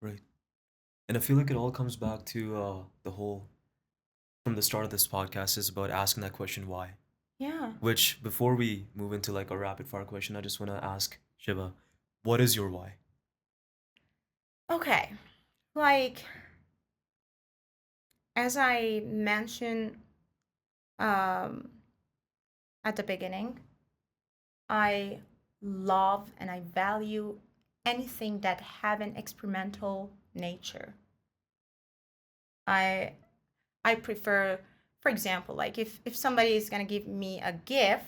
Speaker 3: Right. And I feel like it all comes back to the whole, from the start of this podcast, is about asking that question, why?
Speaker 2: Yeah.
Speaker 3: Which, before we move into like a rapid fire question, I just want to ask Shiva, what is your why?
Speaker 2: Okay. Like As I mentioned um, at the beginning, I love and I value anything that have an experimental nature. I I prefer, for example, like if somebody is gonna give me a gift,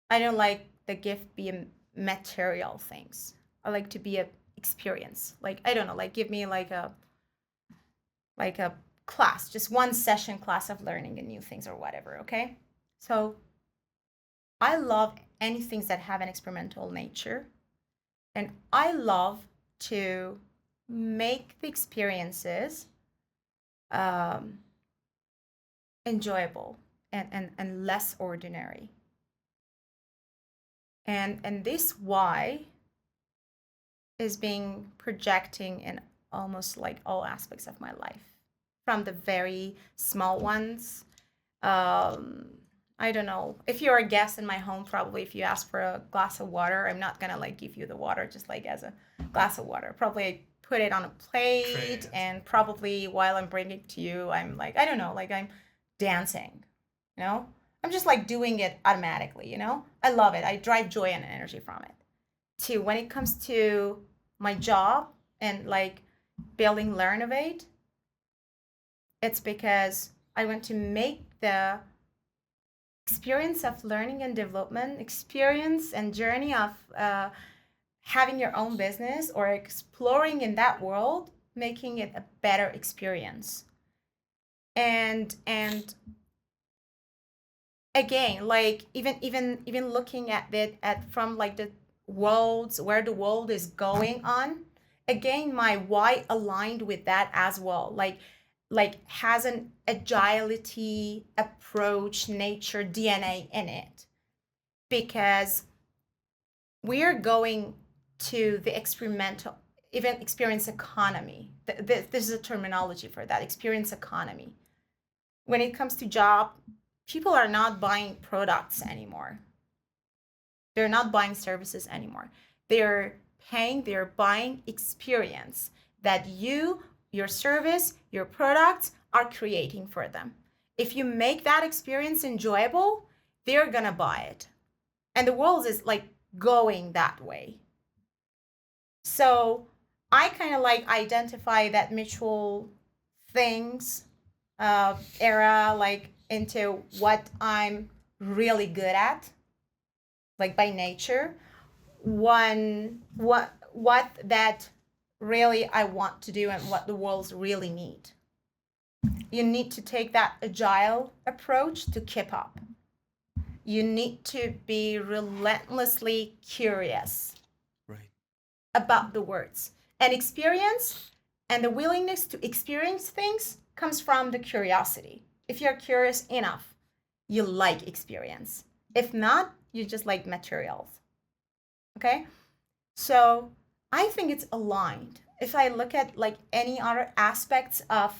Speaker 2: I don't like the gift be a material things. I like to be a experience. Like I don't know, like give me like a class, just one session class of learning and new things or whatever, okay? So I love anything that have an experimental nature, and I love to make the experiences um, enjoyable and less ordinary. And this why is being projecting in almost like all aspects of my life, from the very small ones. um I don't know, if you're a guest in my home, probably if you ask for a glass of water, I'm not gonna like give you the water just like as a glass of water. Probably I put it on a plate,
Speaker 1: Great.
Speaker 2: and probably while I'm bringing it to you, I'm like, I don't know, like I'm dancing, you know. I'm just like doing it automatically, you know. I love it. I drive joy and energy from it. To when it comes to my job and like building Learnovate, it's because I want to make the experience of learning and development, experience and journey of having your own business or exploring in that world, making it a better experience. And again, like even looking at it at from like the worlds where the world is going on, again my why aligned with that as well, like has an agility approach nature DNA in it, because we are going to the experimental, even experience economy. This is a terminology for that, experience economy. When it comes to job, people are not buying products anymore. They're not buying services anymore. They're paying, they're buying experience that your service, your products are creating for them. If you make that experience enjoyable, they're gonna buy it. And the world is like going that way. So I kind of like identify that mutual things era like into what I'm really good at, like by nature. What that really I want to do and what the world's really need. You need to take that agile approach to keep up. You need to be relentlessly curious
Speaker 3: Right.
Speaker 2: about the words and experience, and the willingness to experience things comes from the curiosity. If you're curious enough, you like experience. If not, you just like materials. Okay? So I think it's aligned. If I look at like any other aspects of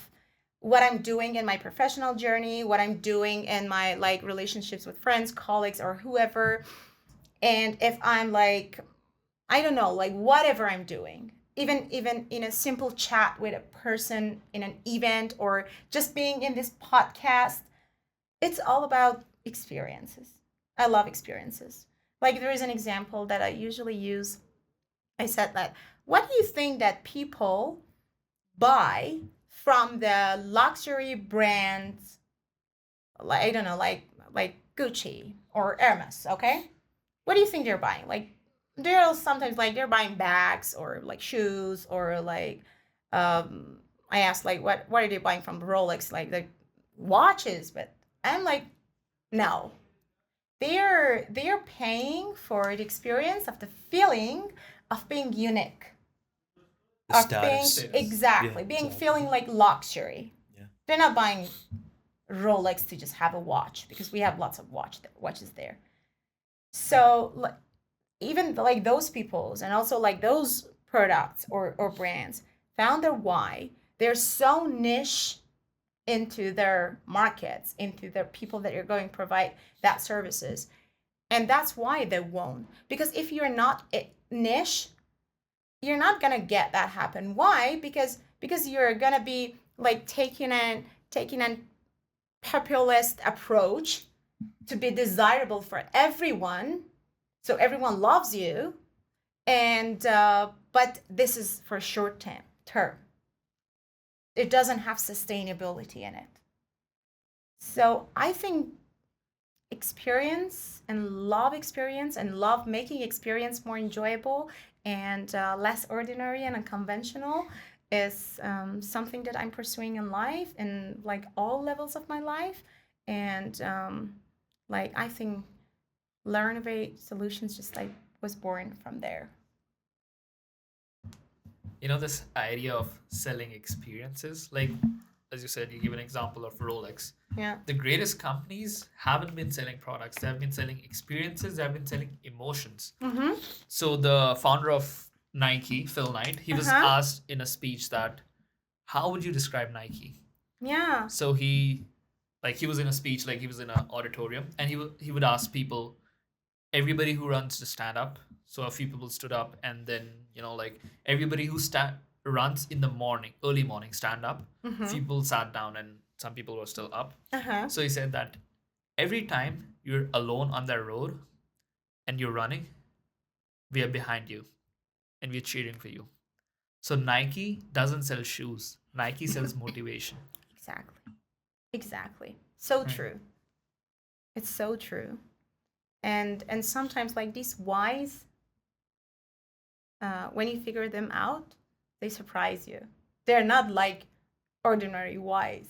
Speaker 2: what I'm doing in my professional journey, what I'm doing in my like relationships with friends, colleagues, or whoever, and if I'm like, I don't know, like whatever I'm doing, even in a simple chat with a person in an event or just being in this podcast, it's all about experiences. I love experiences. Like there is an example that I usually use. I said that, what do you think that people buy from the luxury brands, like I don't know, like Gucci or Hermes, okay? What do you think they're buying? Like they're sometimes like they're buying bags or like shoes or like um I asked like what are they buying from Rolex, like the watches, but I'm like no. They're paying for the experience of the feeling of being unique,
Speaker 3: The
Speaker 2: of being
Speaker 3: status.
Speaker 1: Status.
Speaker 2: exactly
Speaker 3: Yeah,
Speaker 2: being
Speaker 3: exactly.
Speaker 2: feeling like luxury.
Speaker 3: Yeah.
Speaker 2: They're not buying Rolex to just have a watch, because we have lots of watches there. So even like those peoples and also like those products or brands found their why. They're so niche into their markets, into the people that you're going to provide that services, and that's why they won't. Because if you're not niche, you're not gonna get that happen. Why? Because you're gonna be like taking an populist approach to be desirable for everyone, so everyone loves you, and but this is for short term. It doesn't have sustainability in it. So I think experience and love making experience more enjoyable and less ordinary and unconventional is something that I'm pursuing in life, in like all levels of my life. And like I think Learnovate Solutions just like was born from there.
Speaker 1: This idea of selling experiences, like as you said, you give an example of Rolex.
Speaker 2: Yeah.
Speaker 1: The greatest companies haven't been selling products, they have been selling experiences, they have been selling emotions.
Speaker 2: Mm-hmm.
Speaker 1: So the founder of Nike, Phil Knight, he was asked in a speech that, how would you describe Nike?
Speaker 2: Yeah.
Speaker 1: So he was in a speech, like he was in an auditorium, and he would ask people, everybody who runs to stand up. So a few people stood up, and then like everybody who runs in the morning, early morning, stand up.
Speaker 2: Mm-hmm.
Speaker 1: People sat down, and some people were still up.
Speaker 2: Uh-huh.
Speaker 1: So he said that every time you're alone on that road and you're running, we are behind you, and we're cheering for you. So Nike doesn't sell shoes. Nike sells motivation.
Speaker 2: Exactly. Exactly. So
Speaker 1: Right.
Speaker 2: true. It's so true. And sometimes like these whys, when you figure them out, they surprise you. They're not like ordinary whys.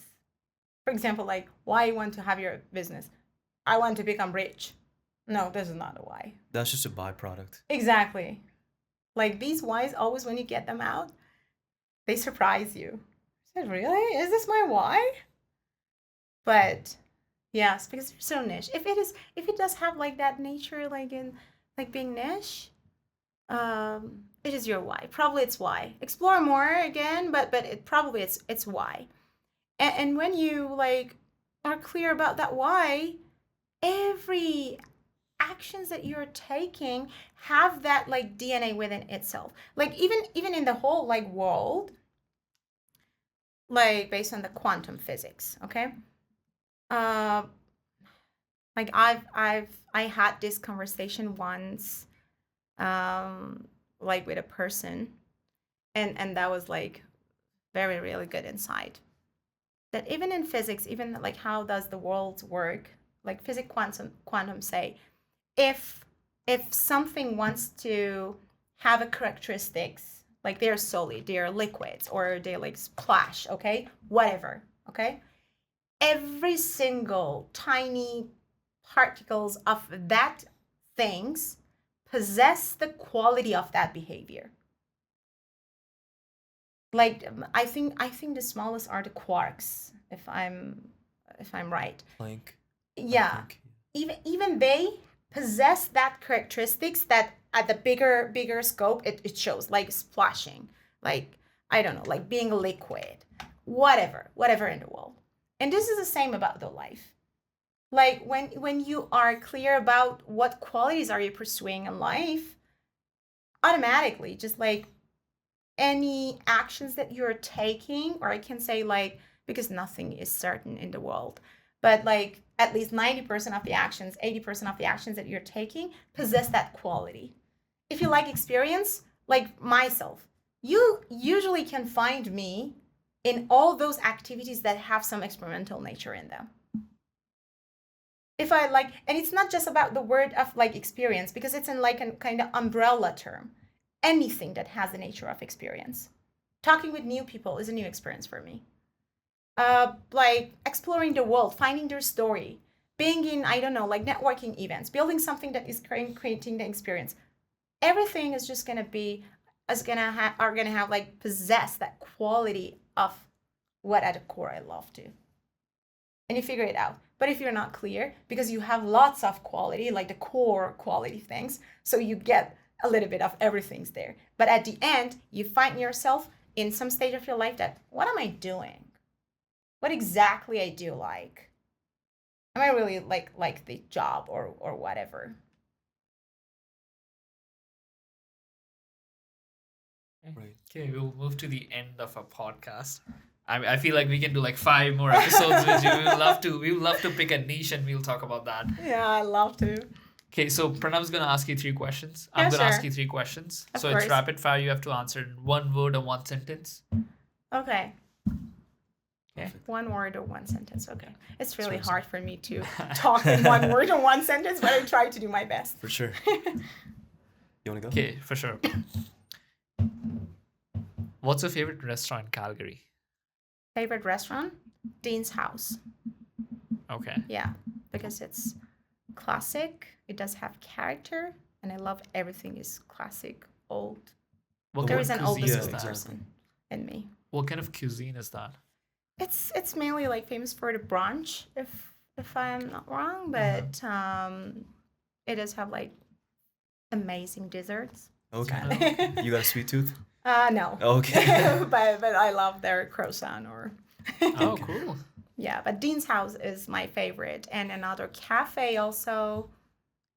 Speaker 2: For example, like why you want to have your business. I want to become rich. No, this is not a why.
Speaker 3: That's just a byproduct.
Speaker 2: Exactly. Like these whys, always when you get them out, they surprise you. I said, really? Is this my why? But yes, because they're so niche. If it does have like that nature, like being niche, it is your why. Probably it's why. Explore more again, but it probably it's why. And when you like are clear about that why, every actions that you're taking have that like DNA within itself. Like even in the whole like world, like based on the quantum physics, okay? Uh, like I had this conversation once, like with a person, and that was like very really good insight. That even in physics, even like how does the world work? Like physics quantum say, if something wants to have a characteristics, like they're solid, they're liquids, or they like splash, okay, whatever, okay, every single tiny particles of that things possess the quality of that behavior. Like I think the smallest are the quarks, if I'm right.
Speaker 3: Planck.
Speaker 2: Yeah.
Speaker 3: Planck.
Speaker 2: Even they possess that characteristics that at the bigger scope it shows, like splashing, like I don't know, like being a liquid, whatever in the world. And this is the same about the life. Like when you are clear about what qualities are you pursuing in life, automatically just like any actions that you're taking, or I can say like, because nothing is certain in the world, but like at least 90% of the actions, 80% of the actions that you're taking possess that quality. If you like experience, like myself, you usually can find me in all those activities that have some experimental nature in them. If I like, and it's not just about the word of like experience, because it's in like a kind of umbrella term. Anything that has the nature of experience. Talking with new people is a new experience for me. Like exploring the world, finding their story, being in, I don't know, like networking events, building something that is creating the experience. Everything is just gonna be are gonna have like possess that quality of what at the core I love to. And you figure it out. But if you're not clear, because you have lots of quality, like the core quality things, so you get a little bit of everything's there. But at the end, you find yourself in some stage of your life that, what am I doing? What exactly I do like? Am I really like the job or whatever?
Speaker 3: Right.
Speaker 1: Okay, we'll move to the end of our podcast. I feel like we can do like 5 more episodes with you. We would love to pick a niche and we'll talk about that.
Speaker 2: Yeah, I love to.
Speaker 1: Okay, so Pranav's gonna ask you 3 questions. I'm
Speaker 2: Yeah,
Speaker 1: gonna ask
Speaker 2: sure.
Speaker 1: you 3 questions.
Speaker 2: Of
Speaker 1: So it's
Speaker 2: course.
Speaker 1: rapid fire. You have to answer in 1 word or 1 sentence.
Speaker 2: Okay.
Speaker 1: Okay.
Speaker 3: Perfect.
Speaker 2: 1 word or 1 sentence. Okay. It's really
Speaker 3: Sounds
Speaker 2: hard for me to talk in 1 word or 1 sentence, but I try to do my best.
Speaker 3: For sure. You want to go?
Speaker 1: Okay, for sure. What's your favorite restaurant in Calgary?
Speaker 2: Favorite restaurant? Dean's House.
Speaker 1: Okay.
Speaker 2: Yeah, because it's classic. It does have character, and I love everything is classic, old.
Speaker 1: What
Speaker 2: There
Speaker 1: kind
Speaker 2: is
Speaker 1: of
Speaker 2: an older
Speaker 1: cuisine
Speaker 3: Yeah,
Speaker 1: is that?
Speaker 3: exactly.
Speaker 2: person in me.
Speaker 1: What kind of cuisine is that?
Speaker 2: It's mainly like famous for the brunch, if I'm not wrong, but it does have like amazing desserts.
Speaker 3: Okay.
Speaker 1: Okay.
Speaker 3: You got a sweet tooth?
Speaker 2: No.
Speaker 3: Okay.
Speaker 2: but I love their croissant or
Speaker 1: Oh, cool.
Speaker 2: yeah, but Dean's House is my favorite. And another cafe also,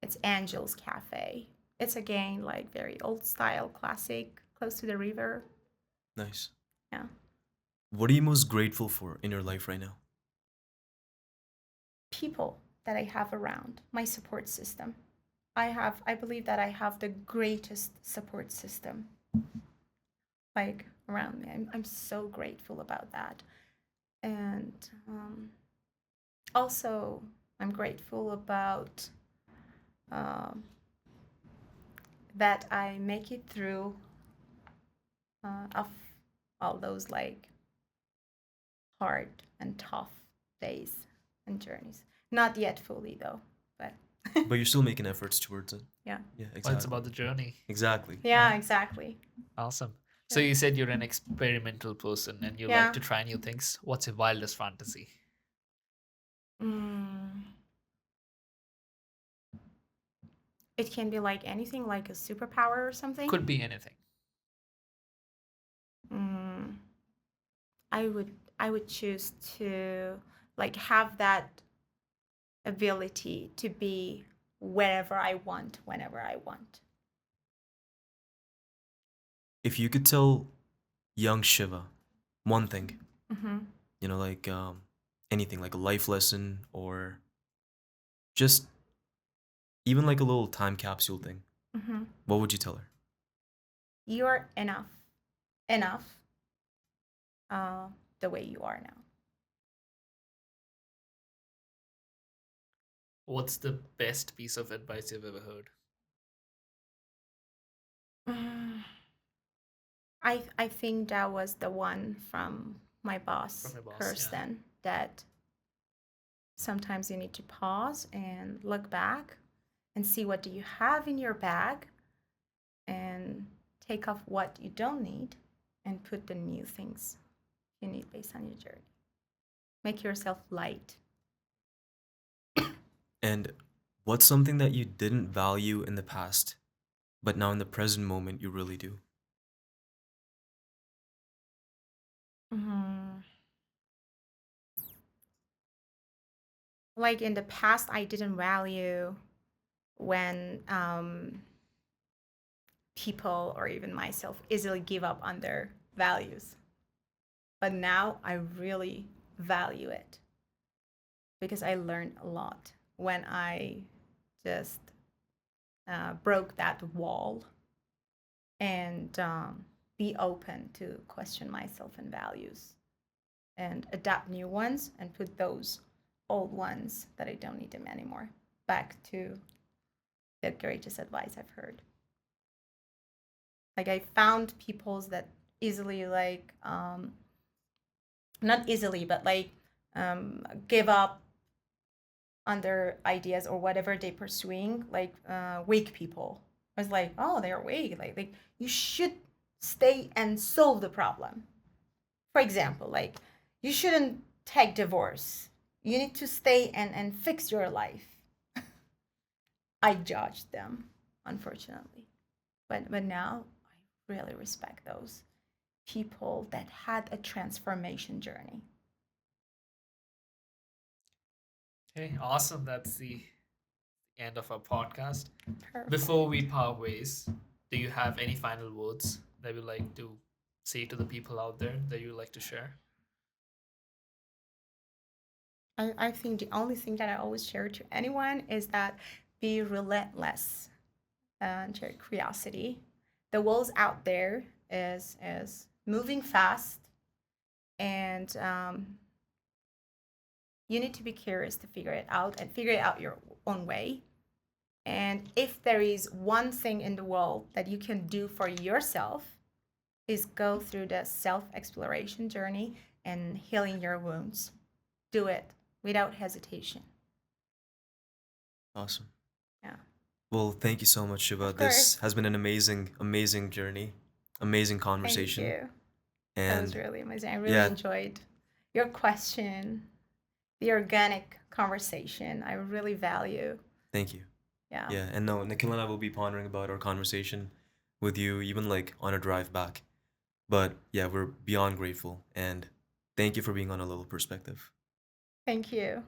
Speaker 2: it's Angel's Cafe. It's again like very old style, classic, close to the river.
Speaker 3: Nice.
Speaker 2: Yeah.
Speaker 3: What are you most grateful for in your life right now?
Speaker 2: People that I have around, my support system. I believe that I have the greatest support system like around me. I'm so grateful about that. And also, I'm grateful about that I make it through of all those like hard and tough days and journeys. Not yet fully though, but
Speaker 3: But you're still making efforts towards it.
Speaker 2: yeah.
Speaker 3: Yeah,
Speaker 1: Well,
Speaker 3: exactly.
Speaker 1: it's about the journey.
Speaker 3: Exactly.
Speaker 2: Yeah, exactly.
Speaker 1: Awesome. So you said you're an experimental person and you
Speaker 2: Yeah.
Speaker 1: like to try new things. What's your wildest fantasy?
Speaker 2: Mm. It can be like anything, like a superpower or something.
Speaker 1: Could be anything.
Speaker 2: Mm. I would choose to like have that ability to be wherever I want, whenever I want.
Speaker 3: If you could tell young Shiva one thing,
Speaker 2: Mm-hmm.
Speaker 3: like anything, like a life lesson or just even like a little time capsule thing,
Speaker 2: Mm-hmm.
Speaker 3: what would you tell her?
Speaker 2: You're enough, the way you are
Speaker 1: What's the best piece of advice you've ever heard?
Speaker 2: now. I think that was the one from my boss,
Speaker 1: From your boss,
Speaker 2: Kirsten, that sometimes you need to pause and look back and see what do you have in your bag and take off what you don't need and put the new things you need based on your journey. Make yourself light.
Speaker 3: And what's something that you didn't value in the past, but now in the present moment you really do?
Speaker 2: Mhm. Like in the past, I didn't value when people or even myself easily give up on their values. But now I really value it because I learned a lot when I just broke that wall and be open to question myself and values and adapt new ones and put those old ones that I don't need them anymore back to the greatest advice I've heard. Like I found peoples that easily like not easily but like give up on their ideas or whatever they're pursuing, like weak people. I was like, oh, they're weak. Like you should stay and solve the problem. For example, like you shouldn't take divorce. You need to stay and fix your life. I judged them, unfortunately. But now I really respect those people that had a transformation journey.
Speaker 1: Okay, awesome. That's the end of our podcast.
Speaker 2: Perfect.
Speaker 1: Before we part ways, do you have any final words that you'd like to say to the people out there that you'd like to share?
Speaker 2: I think the only thing that I always share to anyone is that be relentless and share curiosity. The world's out there is moving fast, and you need to be curious to figure it out and figure it out your own way. And if there is one thing in the world that you can do for yourself, is go through the self-exploration journey and healing your wounds. Do it without hesitation.
Speaker 3: Awesome.
Speaker 2: Yeah.
Speaker 3: Well, thank you so much, Shiva.
Speaker 2: Of
Speaker 3: This
Speaker 2: course.
Speaker 3: has been an amazing, amazing journey, amazing
Speaker 2: Thank
Speaker 3: conversation.
Speaker 2: you. That was
Speaker 3: And
Speaker 2: really amazing. I really
Speaker 3: yeah,
Speaker 2: enjoyed your question, the organic conversation. I really value.
Speaker 3: thank you.
Speaker 2: Yeah.
Speaker 3: Yeah, and no, Nikhil and I will be pondering about our conversation with you, even like on a drive back. But yeah, we're beyond grateful. And thank you for being on A Little Perspective.
Speaker 2: Thank you.